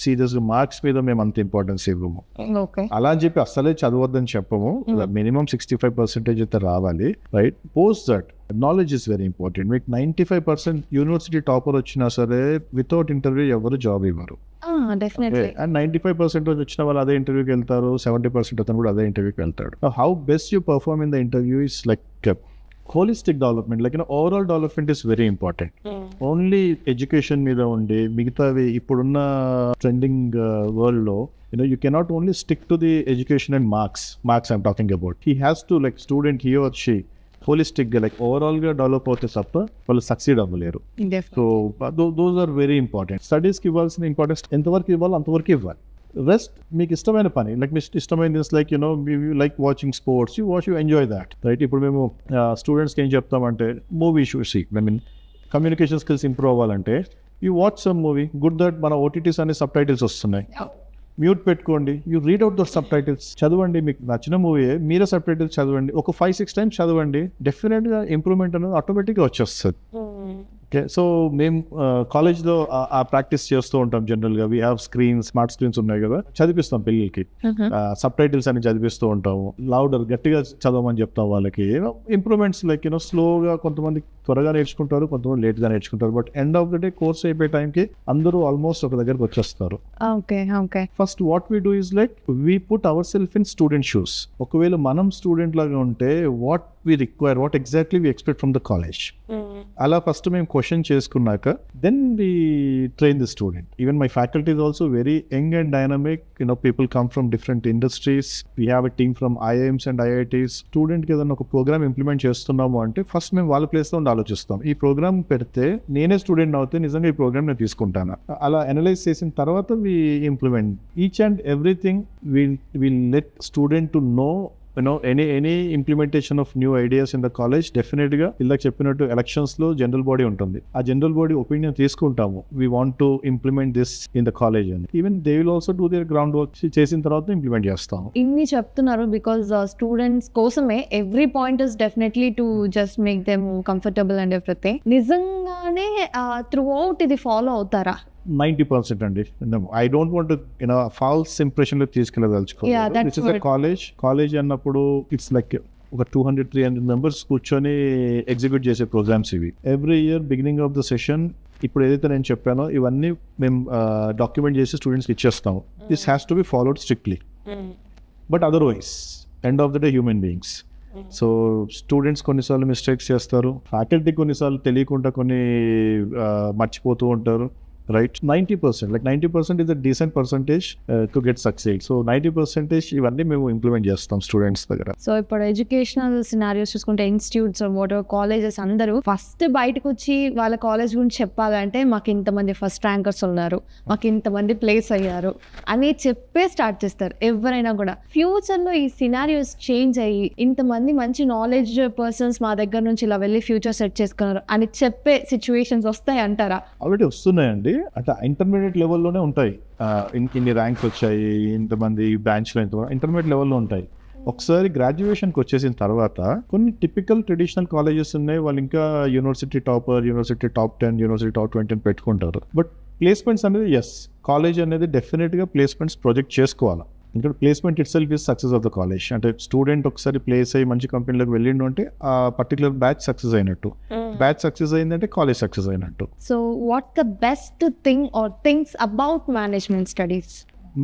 serious marks మీద మేము అంత ఇంపార్టెన్స్ ఇవ్వము. అలా అని చెప్పి అస్సలే చదవద్దని చెప్పము. మినిమం 65% అయితే రావాలి, right? Post that knowledge is very important. మీకు 95% యూనివర్సిటీ టాపర్ వచ్చినా సరే వితౌట్ ఇంటర్వ్యూ ఎవరు జాబ్ ఇవ్వరు. అండ్ 95% వచ్చిన వాళ్ళు అదే ఇంటర్వ్యూకి వెళ్తారు, 70% అతను కూడా అదే ఇంటర్వ్యూకి వెళ్తాడు. How best you perform in the interview is like holistic development, like overall development is very important. Only education మీద ఉండి మిగతావి ఇప్పుడున్న ట్రెండింగ్ వరల్డ్ లో you cannot only stick to the education and marks I'm talking about. He has to like student, he or she holistic గా like overall గా develop అవుతే తప్ప వాళ్ళు సక్సీడ్ అవ్వలేరు. So those are very important. Studies కి ఇవ్వాల్సిన importance ఎంతవరకు ఇవ్వాలో అంతవరకు ఇవ్వాలి. రెస్ట్ మీకు ఇష్టమైన పని, లైక్ మీకు ఇష్టమైన this like like watching sports, you enjoy that, right? ఇప్పుడు మేము స్టూడెంట్స్కి ఏం చెప్తామంటే మూవీ చూసి కమ్యూనికేషన్ స్కిల్స్ ఇంప్రూవ్ అవ్వాలంటే you watch some movie, good that మన ఓటీటీస్ అనే సబ్ టైటిల్స్ వస్తున్నాయి, మ్యూట్ పెట్టుకోండి, you read out those sub titles, చదవండి. మీకు నచ్చిన మూవీ మీరే సబ్ టైటిల్స్ చదవండి, ఒక 5-6 times చదవండి, డెఫినెట్గా ఇంప్రూవ్మెంట్ అనేది ఆటోమేటిక్గా వచ్చేస్తుంది. ఓకే, సో మేము కాలేజ్లో ఆ ప్రాక్టీస్ చేస్తూ ఉంటాం. జనరల్గా we have screens, smart screens ఉన్నాయి కదా, చదివిస్తాం పిల్లలకి, సబ్ టైటిల్స్ అని చదివిస్తూ ఉంటాము. లౌడర్ గట్టిగా చదవమని చెప్తాం వాళ్ళకి. ఇంప్రూవ్మెంట్స్ లైక్ స్లోగా, కొంతమంది త్వరగా నేర్చుకుంటారు, కొంతమంది లేట్గా నేర్చుకుంటారు. But end of the day course అయిపోయే టైంకి అందరూ ఆల్మోస్ట్ ఒక దగ్గరకు వచ్చేస్తారు. First what we do is like we put our self in student shoes. ఒకవేళ మనం స్టూడెంట్ లాగా ఉంటే what we require, what exactly we expect from the college. అలా ఫస్ట్ మేము క్వశ్చన్ చేసుకున్నాక then we train the student. Even my faculty is also very young and dynamic. People come from different industries. We have a team from IIMs and IITs. స్టూడెంట్కి ఏదైనా ఒక program implement చేస్తున్నాము అంటే first మేము వాళ్ళ ప్లేస్లో ఉండి ఆలోచిస్తాం. ఈ ప్రోగ్రామ్ పెడితే నేనే స్టూడెంట్ అవుతే నిజంగా ఈ ప్రోగ్రామ్ నేను తీసుకుంటాను. అలా అనలైజ్ చేసిన తర్వాత we implement each and everything. Will let student to know any implementation of new ideas in the college. Definite గా ఇలా చెప్పినట్టు ఎలక్షన్స్ లో జనరల్ బాడీ ఉంటుంది. ఆ జనరల్ బాడీ ఒపీనియన్ తీసుకుంటాము. We want to implement this in the college అని. Even they will also do their ground work. చేసిన తర్వాత ఇంప్లిమెంట్ చేస్తాము. ఇన్ని చెప్తున్నారు బికాస్ స్టూడెంట్స్ కోసమే. Every point is definitely to just make them comfortable and everything. నిజంగానే throughout ఇది follow అవుతారా? 90% అండి. I don't want false impression లో తీసుకెళ్ళదలుచుకోవాలి. దిస్ ఇస్ అ కాలేజ్ అన్నప్పుడు ఇట్స్ లైక్ ఒక 200-300 మెంబర్స్ కూర్చొని ఎగ్జిక్యూట్ చేసే ప్రోగ్రామ్స్ ఇవి. Every year beginning of the session ఇప్పుడు ఏదైతే నేను చెప్పానో ఇవన్నీ మేము డాక్యుమెంట్ చేసి స్టూడెంట్స్కి ఇచ్చేస్తాము. This has to be followed strictly. But otherwise end of the day human beings. So students కొన్నిసార్లు మిస్టేక్స్ చేస్తారు. ఫ్యాకల్టీ కొన్నిసార్లు తెలియకుండా కొన్ని మర్చిపోతూ ఉంటారు. Right, 90%, like 90% is a decent percentage to get succeed. So 90% ఇవన్నీ మేము ఇంప్లిమెంట్ చేస్తాం స్టూడెంట్స్ దగ్గర. సో ఇప్పుడు ఎడ్యుకేషనల్ సినారియోస్ చూసుకుంటే ఇన్స్టిట్యూట్స్ వాట్ ఎవర్ కాలేజెస్ అందరూ ఫస్ట్ బయటకు వచ్చి వాళ్ళ కాలేజ్ గురించి చెప్పాలంటే మాకు ఇంతమంది ఫస్ట్ ర్యాంకర్స్ ఉన్నారు, మాకు ఇంతమంది ప్లేస్ అయ్యారు అని చెప్పే స్టార్ట్ చేస్తారు ఎవరైనా కూడా. ఫ్యూచర్లో ఈ సినారియోస్ చేంజ్ అయ్యి ఇంతమంది మంచి నాలెడ్జ్ పర్సన్స్ మా దగ్గర నుంచి ఇలా వెళ్ళి ఫ్యూచర్ సెట్ చేసుకున్నారు అని చెప్పే సిచ్యువేషన్స్ వస్తాయి అంటారా? ఆల్రెడీ వస్తున్నాయండి. అంటే ఇంటర్మీడియట్ లెవెల్లోనే ఉంటాయి. ఇన్ని ర్యాంక్స్ వచ్చాయి, ఇంతమంది బ్రాంచ్లో ఇంటర్మీడియట్ లెవెల్లో ఉంటాయి. ఒకసారి గ్రాడ్యుయేషన్కి వచ్చేసిన తర్వాత కొన్ని టిపికల్ ట్రెడిషనల్ కాలేజెస్ ఉన్నాయి. వాళ్ళు ఇంకా university topper, university top 10, university top 20 అని పెట్టుకుంటారు. బట్ ప్లేస్మెంట్స్ అనేది కాలేజ్ అనేది డెఫినెట్గా ప్లేస్మెంట్స్ ప్రొజెక్ట్ చేసుకోవాలి. ఎందుకంటే placement it self is success of the college. అంటే స్టూడెంట్ ఒకసారి ప్లేస్ అయ్యి మంచి కంపెనీలోకి వెళ్ళిండు అంటే ఆ పర్టికులర్ బ్యాచ్ సక్సెస్ అయినట్టు. బ్యాచ్ సక్సెస్ అయిందంటే కాలేజ్ సక్సెస్ అయినట్టు. So what the best thing or things about management studies?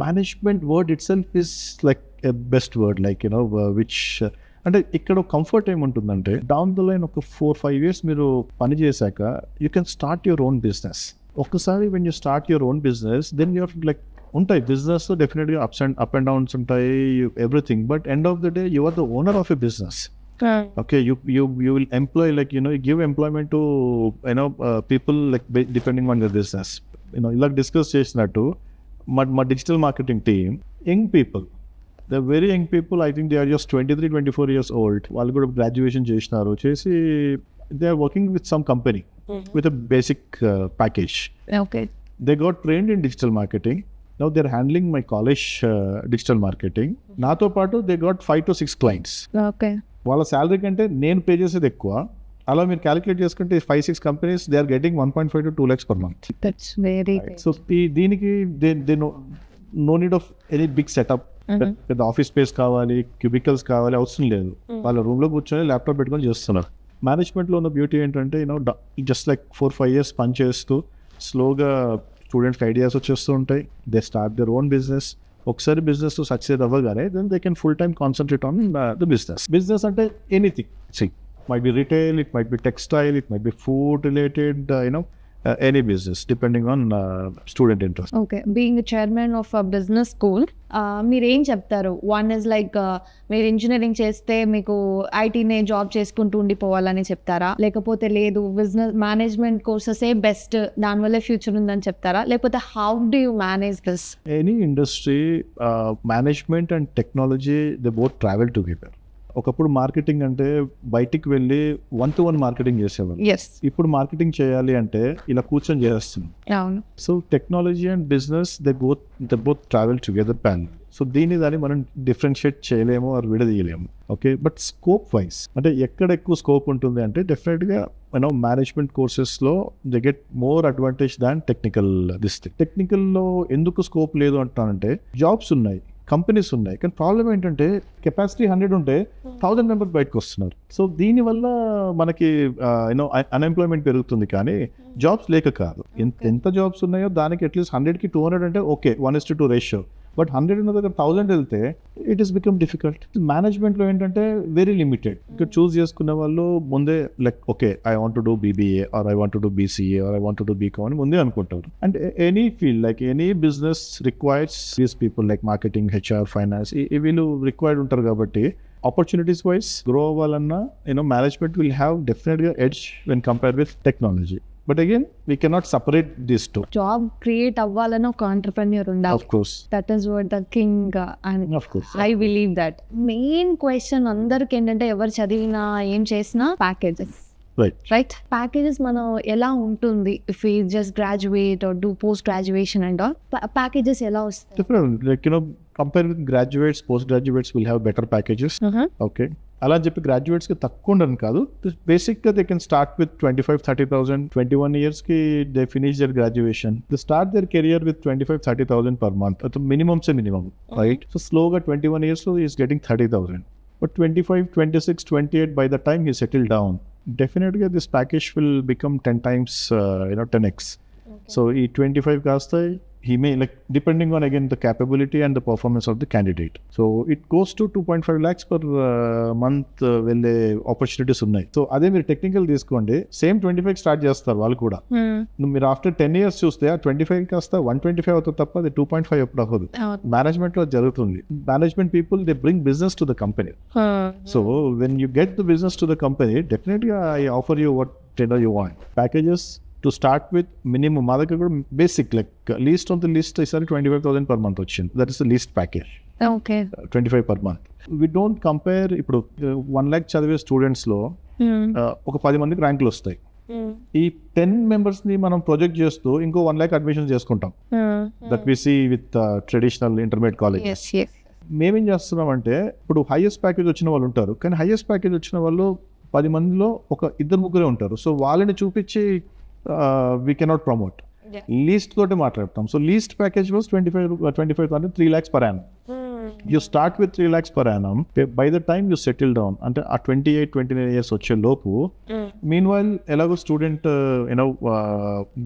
Management word it self is like a best word, like which అంటే ఇక్కడ కంఫర్ట్ ఏముంటుందంటే డౌన్ ద లైన్ ఒక 4-5 years మీరు పని చేశాక you can start your own business. ఒక్కసారి when you start your own business then you're like ఉంటాయి business డెఫినెట్గా అప్ అండ్ డౌన్స్ ఉంటాయి, everything. But end of the day you are the owner of a business. Okay, you will employ, like you give employment to people like depending on your business. ఇలా discuss చేసినట్టు మా digital marketing team young people, the very young people. I think they are just 23-24 years old. వాళ్ళు కూడా graduation చేసి they are working with some company with a basic package. Okay. They got trained in digital marketing. Now they're handling my college digital marketing. నాతో పాటు they got 5 to 6 clients. Okay. వాళ్ళ salary కంటే నేను pay చేసేది ఎక్కువ. అలా మీరు calculate చేసుకుంటే 5-6 companies they are getting 1.5 to 2 lakhs per month. That's very great. So దీనికి they no need of any big setup. పెద్ద ఆఫీస్ స్పేస్ కావాలి, క్యూబికల్స్ కావాలి, అవసరం లేదు. వాళ్ళ రూమ్లో కూర్చొని ల్యాప్టాప్ పెట్టుకొని చేస్తున్నారు. మేనేజ్మెంట్లో ఉన్న బ్యూటీ ఏంటంటే జస్ట్ లైక్ 4-5 years పని చేస్తూ స్లోగా స్టూడెంట్స్కి ఐడియాస్ వచ్చేస్తూ ఉంటాయి. They start their own business. ఒకసారి బిజినెస్ సక్సెస్ అవ్వగానే then they can full time concentrate on the business అంటే anything. might be retail, it might be textile, it might be food related, any business depending on student interest. Okay, being a chairman of a business school, మీరు ఏం చెప్తారు? One is like మీరు engineering చేస్తే మీకు ఐటీనే job చేసుకుంటూ ఉండిపోవాలని చెప్తారా, లేకపోతే లేదు బిజినెస్ మేనేజ్మెంట్ కోర్సెసే బెస్ట్ దానివల్లే ఫ్యూచర్ ఉందని చెప్తారా, లేకపోతే how do you manage this? Any industry management and technology they both travel together. ఒకప్పుడు మార్కెటింగ్ అంటే బయటికి వెళ్ళి 1-to-1 మార్కెటింగ్ చేసేవాళ్ళు. ఇప్పుడు మార్కెటింగ్ చేయాలి అంటే ఇలా కూర్చొని చేస్తున్నాం. So technology and business they both travel together ప్యాన్. సో దాన్ని మనం డిఫరెన్షియేట్ చేయలేము ఆర్ విడదీయలేము. ఓకే, బట్ స్కోప్ వైజ్ అంటే ఎక్కడ ఎక్కువ స్కోప్ ఉంటుంది అంటే డెఫినెట్గా మేనేజ్మెంట్ కోర్సెస్లో they get more advantage than technical టెక్నికల్లో ఎందుకు స్కోప్ లేదు అంటానంటే జాబ్స్ ఉన్నాయి, కంపెనీస్ ఉన్నాయి, కానీ ప్రాబ్లం ఏంటంటే కెపాసిటీ 100 ఉంటే 1000 మెంబర్స్ బయటకు వస్తున్నారు. సో దీనివల్ల మనకి అన్ఎంప్లాయ్మెంట్ పెరుగుతుంది కానీ జాబ్స్ లేక కాదు. ఎంత జాబ్స్ ఉన్నాయో దానికి అట్లీస్ట్ 100కి 200 అంటే ఓకే 1:2 రేషియో. బట్ 100 ఉన్న దగ్గర 1000 వెళ్తే ఇట్ ఈస్ బికమ్ డిఫికల్ట్. మేనేజ్మెంట్లో ఏంటంటే వెరీ లిమిటెడ్. ఇక్కడ చూస్ చేసుకునే వాళ్ళు ముందే like okay I want to do BBA or I want to do BCA or I want to do BCom అని ముందే అనుకుంటారు. And any field like any business requires these people like marketing, HR, finance వీళ్ళు required ఉంటారు. కాబట్టి opportunities wise grow అవ్వాలన్నా management will have definitely edge when compared with technology. But again, we cannot separate these two. Job create అవ్వాలని ఒక entrepreneur ఉండాలి. Of course. That is what the king and of course. I believe that. Main question అందరికి ఏంటంటే ఎవరు చదివినా ఏం చేసినా packages. Right? Packages మనం ఎలా ఉంటుంది if we just graduate or do post graduation and all. Packages ఎలా వస్తాయి? Different. Like compare with graduates, postgraduates will have better packages. Okay. అలా చెప్పి గ్రాడ్యుయేట్స్కి తక్కువ ఉండని కాదు. బేసిక్గా దే కెన్ స్టార్ట్ విత్ 25,000-30,000. 21 yearsకి they finish their graduation. They start their career with 25,000-30,000 per month. అది minimum say minimum, right? So స్లోగా 21 years is getting 30,000. But 25, 26, 28, by the time he settled down, definitely this package will become 10 times, 10x. Okay. So, 25 kasta, he may, like, depending on, again, the capability and the performance of the candidate. So, it goes to 2.5 lakhs per month when the opportunities unnai. So, adhe meer technical teesukondi, same 25 start chestar vallu kuda. Meer after 10 years chuste, 25 kasta 125 avutadi tappa adi 2.5 eppudu avadu. Management lo jarugutundi. Management people, they bring business to the company. So, when you get the business to the company, definitely I offer you what you want. Packages to start with minimum మా దగ్గర కూడా basic like least of the list ఈసారి 25,000 per month వచ్చింది. That is the least package. Okay. 25 per month. We don't compare. ఇప్పుడు 1 lakh చదివే స్టూడెంట్స్లో ఒక 10 మందికి ర్యాంకులు వస్తాయి. ఈ 10 members-ని మనం ప్రొజెక్ట్ చేస్తూ ఇంకో 1 lakh అడ్మిషన్ చేసుకుంటాం. That we see with traditional intermediate colleges. మేమేం చేస్తున్నామంటే ఇప్పుడు హైయెస్ట్ ప్యాకేజ్ వచ్చిన వాళ్ళు ఉంటారు, కానీ హైయెస్ట్ ప్యాకేజ్ వచ్చిన వాళ్ళు 10 మందిలో ఒక 2-3 ఉంటారు. సో వాళ్ళని చూపించి we cannot promote. Least తోటి మాట్లాడతాం. So least package was 25,000, 3 lakhs per annum. You start with 3 lakhs per annum. By the time you settle down, అంటే ఆ 28-29 years వచ్చే లోపు, meanwhile ఎలాగో స్టూడెంట్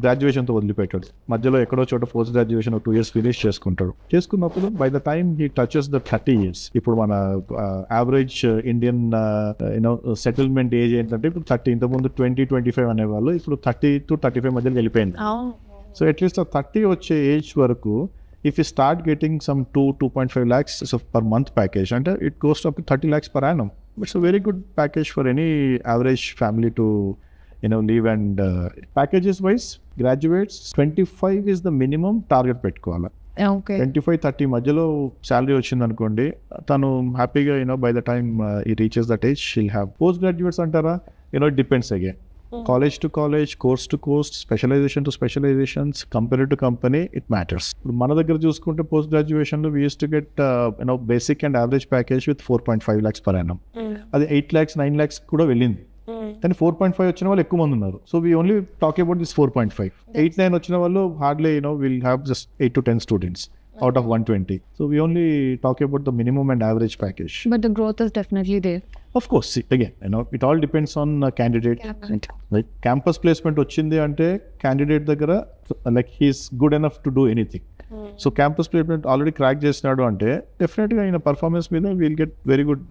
గ్రాడ్యుయేషన్తో వదిలిపెట్టాడు, మధ్యలో ఎక్కడో చోట పోస్ట్ గ్రాడ్యుయేషన్ 2 years ఫినిష్ చేసుకున్నప్పుడు by the time he touches the 30 years. ఇప్పుడు మన యావరేజ్ ఇండియన్ సెటిల్మెంట్ ఏజ్ ఏంటంటే ఇప్పుడు 30. ఇంతకుముందు 20-25 అనేవాళ్ళు, ఇప్పుడు 30 to 35 మధ్యలో వెళ్ళిపోయింది. సో అట్లీస్ట్ ఆ 30 వచ్చే ఏజ్ వరకు if you start getting some 2.5 lakhs per month package, and it goes up to 30 lakhs per annum. It's a very good package for any average family to live. And packages wise, graduates 25 is the minimum target పెట్టుకోవాలి. Okay. 25-30 మధ్యలో salary వచ్చింది అనుకోండి, తను హ్యాపీగా by the time he reaches that age, she'll have. Post graduates అంటారా, it depends again. College to college, course to course, specialization to specializations, company to company, it matters. మన దగ్గర చూసుకుంటే పోస్ట్ గ్రాడ్యుయేషన్ లో we used to get basic and average package with 4.5 lakhs per annum. అది 8 lakhs 9 lakhs కూడా వెళ్ళింది. కానీ 4.5 వచ్చిన వాళ్ళు ఎక్కువ మంది ఉన్నారు. So we only talk about this 4.5. 8-9 వచ్చిన వాళ్ళు hardly we'll have just 8 to 10 students out of 120. So we only talk about the minimum and average package. But the growth is definitely there. Of course, see, again, it all depends on candidate. Right? Campus placement వచ్చింది అంటే candidate దగ్గర like he is good enough to do anything. So campus placement already crack చేసినాడు అంటే definitely in a performance మీద we'll get very good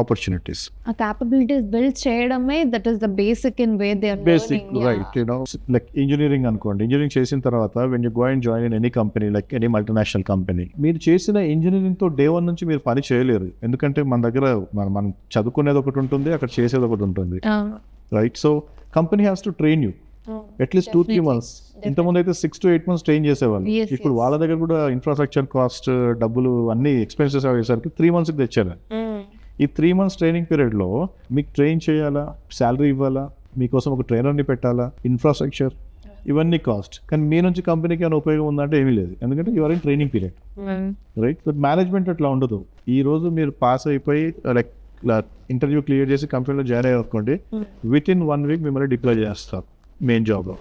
opportunities. A capabilities build చేయడమే, that is the basic in way they are basic learning. Right, like engineering అనుకోండి. engineering చేసిన తర్వాత when you go and join in any company, like any multinational company, మీరు చేసిన engineering తో day 1 నుంచి మీరు పని చేయలేరు. ఎందుకంటే మన దగ్గర మనం చదువుకునేది ఒకటి ఉంటుంది, అక్కడ చేసేది ఒకటి ఉంటుంది. Right? So company has to train you at least 2-3 months. ఇంతకుముందు అయితే 6 to 8 months ట్రైన్ చేసేవాళ్ళు. ఇప్పుడు వాళ్ళ దగ్గర కూడా ఇన్ఫ్రాస్ట్రక్చర్ కాస్ట్, డబ్బులు అన్ని ఎక్స్పెన్సెస్ అయ్యేసరికి 3 months తెచ్చారు. ఈ 3 months ట్రైనింగ్ పీరియడ్ లో మీకు ట్రైన్ చేయాలా, శాలరీ ఇవ్వాలా, మీకోసం ఒక ట్రైనర్ని పెట్టాలా, ఇన్ఫ్రాస్ట్రక్చర్, ఇవన్నీ కాస్ట్. కానీ మీ నుంచి కంపెనీకి ఏమైనా ఉపయోగం ఉందంటే ఏమీ లేదు, ఎందుకంటే your in training period. Right? But management అట్లా ఉండదు. ఈ రోజు మీరు పాస్ అయిపోయి లైక్ ఇంటర్వ్యూ క్లియర్ చేసి కంపెనీలో జాయిన్ అయ్యారనుకోండి, విత్ ఇన్ 1 week మిమ్మల్ని డిప్లాయ్ చేస్తారు మెయిన్ జాబ్లో.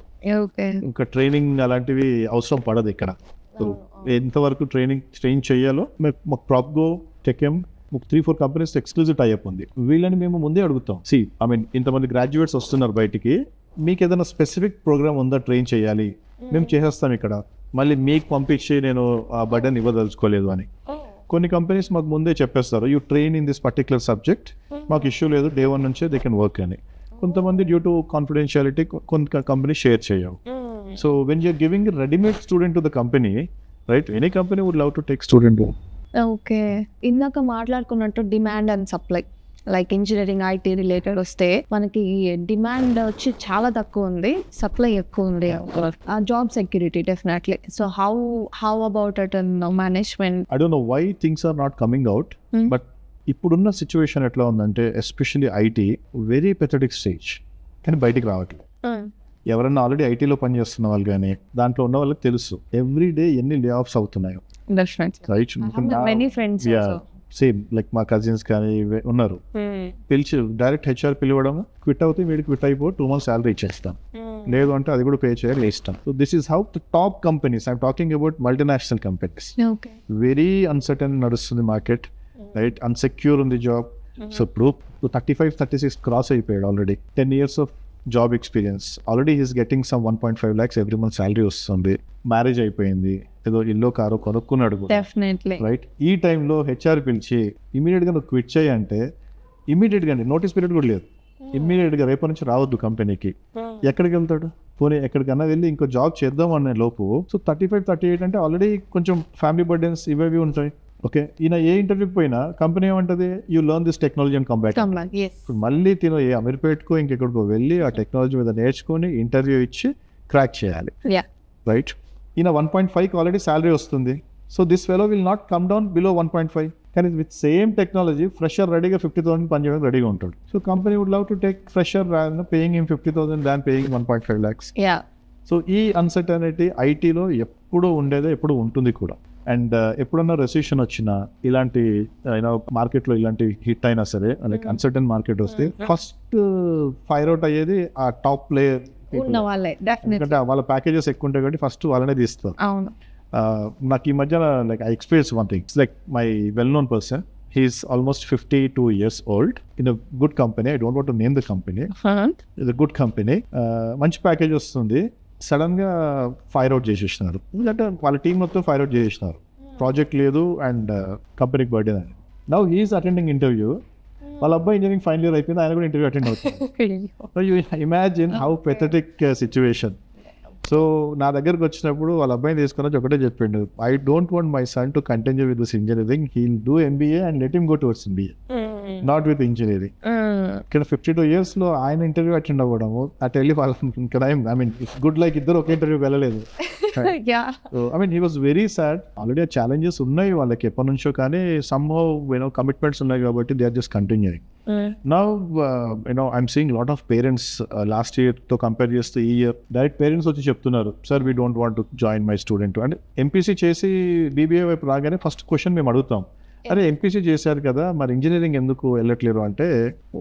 ఇంకా ట్రైనింగ్ అలాంటివి అవసరం పడదు ఇక్కడ. సో ఎంతవరకు ట్రైన్ చేయాలో మాకు ప్రాప్గో, టెక్ఎం 3-4 కంపెనీస్ ఎక్స్క్లూజివ్ టైప్ ఉంది. వీళ్ళని మేము ముందే అడుగుతాం. ఇంతమంది గ్రాడ్యుయేట్స్ వస్తున్నారు బయటికి, మీకు ఏదైనా స్పెసిఫిక్ ప్రోగ్రామ్ ఉందా ట్రైన్ చేయాలి, మేము చేసేస్తాం ఇక్కడ. మళ్ళీ మీకు పంపించి నేను ఆ బటన్ ఇవ్వదలుచుకోలేదు అని. కొన్ని కంపెనీస్ మాకు ముందే చెప్పేస్తారు, you train in this particular subject, మాకు ఇష్యూ లేదు, డే 1 నుంచే దే కెన్ వర్క్ అని. కొంతమంది డ్యూ టు కాన్ఫిడెన్షియాలిటీ కొంత కంపెనీ షేర్ చేయవు. So when you're giving readymade student to the company, right, any company would love to take student. Okay, ఇందాక మాట్లాడుకున్నట్టు demand and supply, like engineering IT related వస్తే మనకి demand వచ్చి చాలా తక్కువ ఉంది, సప్లై ఎక్కువ ఉంది. Job security definitely. So how about it in management? I don't know why things are not coming out, but ఇప్పుడున్న సిచ్యువేషన్ ఎట్లా ఉందంటే especially IT very pathetic stage, కానీ బయటికి రావట్లేదు. ఎవరన్నా ఆల్రెడీ ఐటీలో పనిచేస్తున్న వాళ్ళు కానీ దాంట్లో ఉన్న వాళ్ళకి తెలుసు ఎవ్రీ డే ఎన్ని లే ఆఫ్స్ అవుతున్నాయో, రైట్? సేమ్ లైక్ మా కజిన్స్ కానీ ఉన్నారు, పిలిచి డైరెక్ట్ హెచ్ఆర్ పిలవడం, క్విట్ అవుతే వీడికి క్విట్ అయిపో 2 months శాలరీ ఇచ్చేస్తాం, లేదు అంటే అది కూడా పే చేయాలి ఇష్టం. So this is how the top companies, I'm talking about multinational companies, very uncertain నడుస్తుంది మార్కెట్, రైట్, అన్సెక్యూర్ ఉంది జాబ్. సో ఇప్పుడు 35-36 క్రాస్ అయిపోయాడు already, 10 years of job experience, already he's getting some 1.5 lakhs every month salary వస్తుంది, marriage అయిపోయింది, ఏదో ఇల్లు car కొనుక్కున్నాడు, right? ఈ టైంలో హెచ్ఆర్ పిలిచి ఇమీడియట్ గా నువ్వు క్విట్ చేయి అంటే ఇమీడియట్ గా నోటీస్ పీరియడ్ కూడా లేదు, ఇమ్మీడియట్ గా రేపటి నుంచి రావద్దు కంపెనీకి. ఎక్కడికి వెళ్తాడు? పోనీ ఎక్కడికన్నా వెళ్ళి ఇంకో జాబ్ చేద్దాం అనే లోపు, సో 35-38 అంటే ఆల్రెడీ కొంచెం ఫ్యామిలీ బర్డెన్స్ ఇవేవి ఉంటాయి. ఓకే, ఈయన ఏ ఇంటర్వ్యూకి పోయినా కంపెనీ ఏమంటది, you learn this technology and come back. మళ్ళీ తిను ఏ అమీర్పేట్కో ఇంకెక్కడికో వెళ్ళి ఆ టెక్నాలజీ మీద నేర్చుకొని ఇంటర్వ్యూ ఇచ్చి క్రాక్ చేయాలి, రైట్? ఈయన 1.5 ఆల్రెడీ శాలరీ వస్తుంది. So this fellow will not come down below 1.5, కానీ విత్ సేమ్ టెక్నాలజీ ఫ్రెషర్ రెడీగా 50,000 పనిచేయడానికి రెడీగా ఉంటాడు. So company would love to take fresher paying him 50,000 than paying 1.5 lakhs. So ఈ అన్సర్టనిటీ ఐటీలో ఎప్పుడూ ఉండేదే, ఎప్పుడు ఉంటుంది కూడా. అండ్ ఎప్పుడన్నా రెసిషన్ వచ్చినా, ఇలాంటి మార్కెట్లో ఇలాంటి హిట్ అయినా సరే, లైక్ అన్సర్టన్ మార్కెట్ వస్తే ఫస్ట్ ఫైర్ అవుట్ అయ్యేది ఆ టాప్ ప్లేయర్, ఎందుకంటే వాళ్ళ ప్యాకేజెస్ ఎక్కువ ఉంటాయి కాబట్టి ఫస్ట్ వాళ్ళనే తీస్తారు. నాకు ఈ మధ్య like I experience one thing, like my well known person, he's almost 52 years old in a good company, I don't want to name the company, ఇది గుడ్ కంపెనీ, మంచి ప్యాకేజ్ వస్తుంది, సడన్ గా ఫైర్ అవుట్ చేసేసినారు, ఎందుకంటే వాళ్ళ టీం మొత్తం fire out చేసేసినారు, ప్రాజెక్ట్ లేదు అండ్ కంపెనీకి బర్త్డే అని. నౌ హీఈస్ అటెండింగ్ ఇంటర్వ్యూ, వాళ్ళ అబ్బాయి ఇంజనీరింగ్ ఫైనల్ ఇయర్ అయిపోయింది, ఆయన కూడా ఇంటర్వ్యూ అటెండ్ అవుతుంది. You imagine how pathetic situation. So నా దగ్గరకు వచ్చినప్పుడు వాళ్ళ అబ్బాయిని తీసుకుని ఒకటే చెప్పిండు, I don't want my son to continue with this engineering, he'll do MBA and let him go towards MBA, not with engineering. ఇక్కడ 52 years లో ఆయన ఇంటర్వ్యూ అటెండ్ అవ్వడము, అటు వెళ్ళి వాళ్ళ ఇక్కడ I mean it's good like ఇద్దరు ఒకే ఇంటర్వ్యూకి వెళ్ళలేదు. I mean he was very sad. Already ఆ ఛాలెంజెస్ ఉన్నాయి వాళ్ళకి ఎప్పటి నుంచో, కానీ సమ్హౌ కమిట్మెంట్స్ ఉన్నాయి కాబట్టి they are just continuing. Now I'm seeing lot of parents last year తో కంపేర్ చేస్తే ఈ ఇయర్ డైరెక్ట్ పేరెంట్స్ వచ్చి చెప్తున్నారు, sir we don't want to join my student. అంటే ఎంపీసీ చేసి BBA వైపు రాగానే ఫస్ట్ క్వశ్చన్ మేము అడుగుతాం, అరే ఎంపీసీ చేశారు కదా మరి ఇంజనీరింగ్ ఎందుకు వెళ్ళట్లేరు అంటే,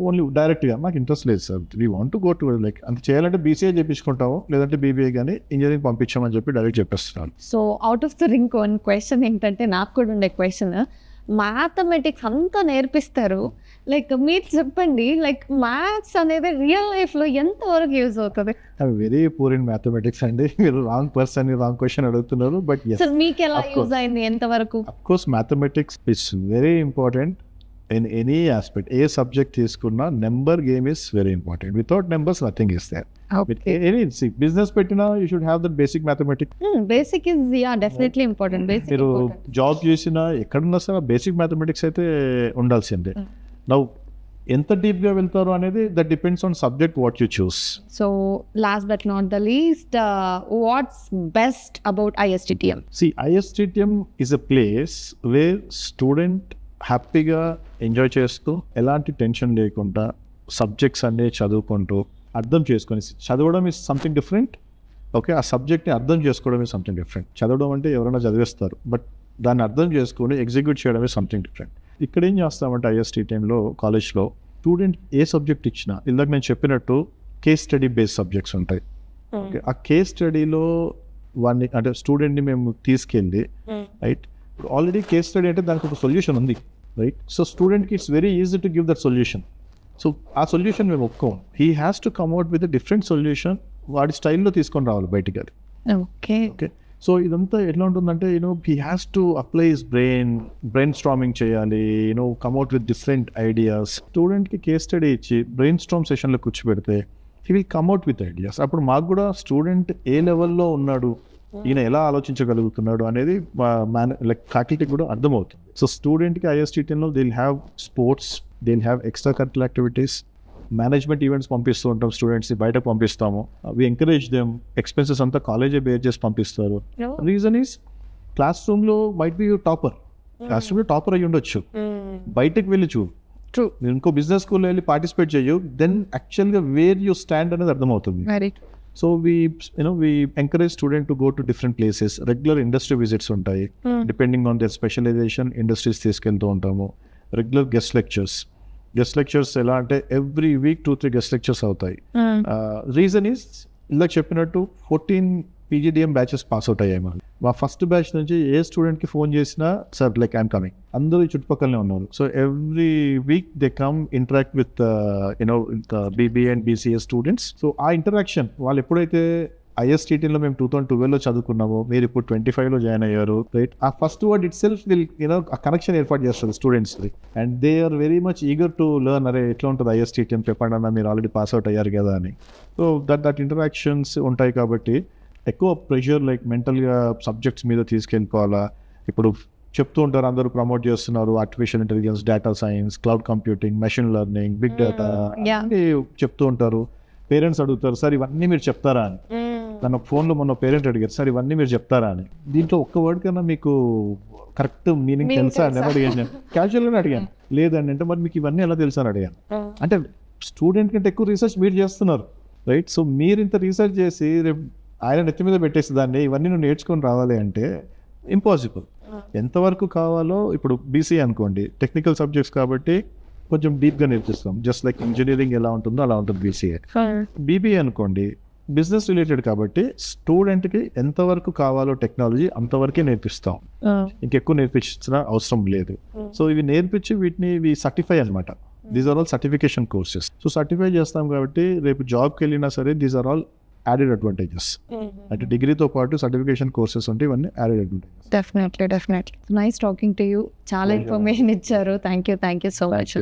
ఓన్లీ డైరెక్ట్గా మాకు ఇంట్రెస్ట్ లేదు sir, we want to go to like అంత చేయాలంటే BCA చేయించుకుంటాము, లేదంటే BBA కానీ ఇంజనీరింగ్ పంపించామని చెప్పి డైరెక్ట్ చెప్పేస్తున్నాను. So out of the ring one question ఏంటంటే, నాకు కూడా ఉండే క్వశ్చన్, మ్యాథమెటిక్స్ అంతా నేర్పిస్తారు, లైక్ మీరు చెప్పండి, లైక్ మ్యాథ్స్ అనేది రియల్ లైఫ్లో ఎంతవరకు యూజ్ అవుతుంది? వెరీ పూర్ ఇన్ మ్యాథమెటిక్స్ అండి, మీరు రాంగ్ పర్సన్ రాంగ్ క్వశ్చన్ అడుగుతున్నారు. బట్ మీకు ఎలా యూజ్ అయింది, ఎంతవరకు? Of course mathematics it's very important in any aspect. ఏ సబ్జెక్ట్ తీసుకున్నా number game is very important. Without numbers nothing is there. Business పెట్టినా you should have that basic mathematics. Basic is definitely important. మీరు job చేసినా ఎక్కడున్నా సరే basic mathematics అయితే ఉండాల్సిందే. Now ఎంత డీప్ గా వెళ్తారు అనేది that depends on subject what you choose. So last but not the least, what's best about ISTTM? See, ISTTM is a place where student హ్యాపీగా ఎంజాయ్ చేస్తూ ఎలాంటి టెన్షన్ లేకుండా సబ్జెక్ట్స్ అన్నీ చదువుకుంటూ అర్థం చేసుకొని, చదవడం ఇస్ సంథింగ్ డిఫరెంట్, ఓకే, ఆ సబ్జెక్ట్ని అర్థం చేసుకోవడం ఇస్ సంథింగ్ డిఫరెంట్. చదవడం అంటే ఎవరైనా చదివేస్తారు, బట్ దాన్ని అర్థం చేసుకొని ఎగ్జిక్యూట్ చేయడం ఇస్ సంథింగ్ డిఫరెంట్. ఇక్కడ ఏం చేస్తామంటే ISTTMలో కాలేజ్లో స్టూడెంట్ ఏ సబ్జెక్ట్ ఇచ్చినా, ఇందాక నేను చెప్పినట్టు కేస్ స్టడీ బేస్డ్ సబ్జెక్ట్స్ ఉంటాయి. ఓకే, ఆ కేస్ స్టడీలో వాడిని అంటే స్టూడెంట్ని మేము తీసుకెళ్ళి, రైట్, ఇప్పుడు ఆల్రెడీ కేస్ స్టడీ అంటే దానికి ఒక సొల్యూషన్ ఉంది, రైట్. సో స్టూడెంట్కి it's very easy to give that solution. So ఆ సొల్యూషన్ మేము ఒప్పుకోం, he has to come out with different solution, వాడి స్టైల్లో తీసుకొని రావాలి బయటికి. అది ఓకే ఓకే సో ఇదంతా ఎట్లా ఉంటుందంటే he has to apply his brain storming చేయాలి, కమ్అట్ విత్ డిఫరెంట్ ఐడియాస్. స్టూడెంట్కి కేస్ స్టడీ ఇచ్చి బ్రెయిన్ స్ట్రామ్ సెషన్లో కూర్చోబెడితే హీ విల్ కమ్అట్ విత్ ఐడియాస్. అప్పుడు మాకు కూడా స్టూడెంట్ ఏ లెవెల్లో ఉన్నాడు, ఈయన ఎలా ఆలోచించగలుగుతున్నాడు అనేది ఫ్యాకల్టీకి కూడా అర్థమవుతుంది. సో స్టూడెంట్కి ఐఎస్టీటీలో they will have sports, they will have extracurricular activities, management events పంపిస్తూ ఉంటాం, స్టూడెంట్స్ని బయటకు పంపిస్తాము. వి ఎంకరేజ్ దెమ్, ఎక్స్పెన్సెస్ అంతా కాలేజే బేర్ చేసి పంపిస్తారు. రీజన్ ఈస్ క్లాస్ రూమ్లో మైట్ బి టాపర్, క్లాస్ రూమ్లో టాపర్ అయ్యి ఉండొచ్చు, బయటకు వెళ్ళి చూడు, మీరు ఇంకో బిజినెస్ స్కూల్లో వెళ్ళి పార్టిసిపేట్ చేయు, దెన్ యాక్చువల్గా వేర్ యూ స్టాండ్ అనేది అర్థమవుతుంది. So we encourage student to go to different places. Regular industry visits ఉంటాయి, depending on their specialization industries తీసుకెళ్తూ ఉంటాము. Regular guest lectures ఎలా అంటే ఎవ్రీ వీక్ 2-3 guest lectures అవుతాయి. రీజన్ ఈస్ ఇలా చెప్పినట్టు 14 PGDM బ్యాచెస్ పాస్ అవుట్ అయ్యాయి. మా ఫస్ట్ బ్యాచ్ నుంచి ఏ స్టూడెంట్కి ఫోన్ చేసినా సార్ ఐఎమ్ కమింగ్, అందరూ ఈ చుట్టుపక్కలనే ఉన్నారు. So every week they come interact with BBA and BCA students. So ఆ ఇంటరాక్షన్ వాళ్ళు ఎప్పుడైతే ఐఎస్టీటీలో మేము 2012లో చదువుకున్నామో, మీరు ఇప్పుడు 25లో జాయిన్ అయ్యారు, రైట్? ఆ first word itself will ఆ కనెక్షన్ ఏర్పాటు చేస్తుంది స్టూడెంట్స్కి, and they are very much eager to learn. అరే ఎట్లా ఉంటుంది ఐఎస్టీటీ అని చెప్పండి అన్న, మీరు ఆల్రెడీ పాస్ అవుట్ అయ్యారు కదా అని. సో దట్ ఇంటరాక్షన్స్ ఉంటాయి కాబట్టి ఎక్కువ ప్రెషర్ మెంటల్గా సబ్జెక్ట్స్ మీద తీసుకెళ్ళిపోవాలా. ఇప్పుడు చెప్తూ ఉంటారు, అందరూ ప్రమోట్ చేస్తున్నారు artificial intelligence, data science, cloud computing, machine learning, big data అన్నీ చెప్తూ ఉంటారు. పేరెంట్స్ అడుగుతారు, సార్ ఇవన్నీ మీరు చెప్తారా అని. నన్ను ఫోన్లో మొన్న పేరెంట్ అడిగారు, సార్ ఇవన్నీ మీరు చెప్తారా అని. దీంట్లో ఒక్క వర్డ్ కన్నా మీకు కరెక్ట్ మీనింగ్ తెలుసా అని అడిగాను. నేను క్యాజువల్గానే అడిగాను, లేదండి అంటే మరి మీకు ఇవన్నీ ఎలా తెలుసా అని అడిగాను. అంటే స్టూడెంట్ కంటే ఎక్కువ రీసెర్చ్ మీరు చేస్తున్నారు, రైట్? సో మీరు ఇంత రీసెర్చ్ చేసి రేపు ఆయన నెత్తి మీద పెట్టేసి దాన్ని ఇవన్నీ నువ్వు నేర్చుకొని రావాలి అంటే ఇంపాసిబుల్. ఎంతవరకు కావాలో, ఇప్పుడు BCA అనుకోండి, టెక్నికల్ సబ్జెక్ట్స్ కాబట్టి కొంచెం డీప్గా నేర్పిస్తాం, జస్ట్ లైక్ ఇంజనీరింగ్ ఎలా ఉంటుందో అలా ఉంటుంది BCA. BBA అనుకోండి, బిజినెస్ రిలేటెడ్ కాబట్టి స్టూడెంట్కి ఎంతవరకు కావాలో టెక్నాలజీ అంతవరకే నేర్పిస్తాం, ఇంకెక్కువ నేర్పించిన అవసరం లేదు. సో ఇవి నేర్పించి వీటిని సర్టిఫై అనమాట. These are all certification courses. So certify చేస్తాం కాబట్టి రేపు జాబ్కి వెళ్ళినా సరే these are all added advantages. అంటే డిగ్రీతో పాటు సర్టిఫికేషన్ కోర్సెస్ ఉంటే ఇవన్నీ added advantages. Definitely nice talking to you. చాలా ఇన్ఫర్మేషన్ ఇచ్చారు. Thank you so much.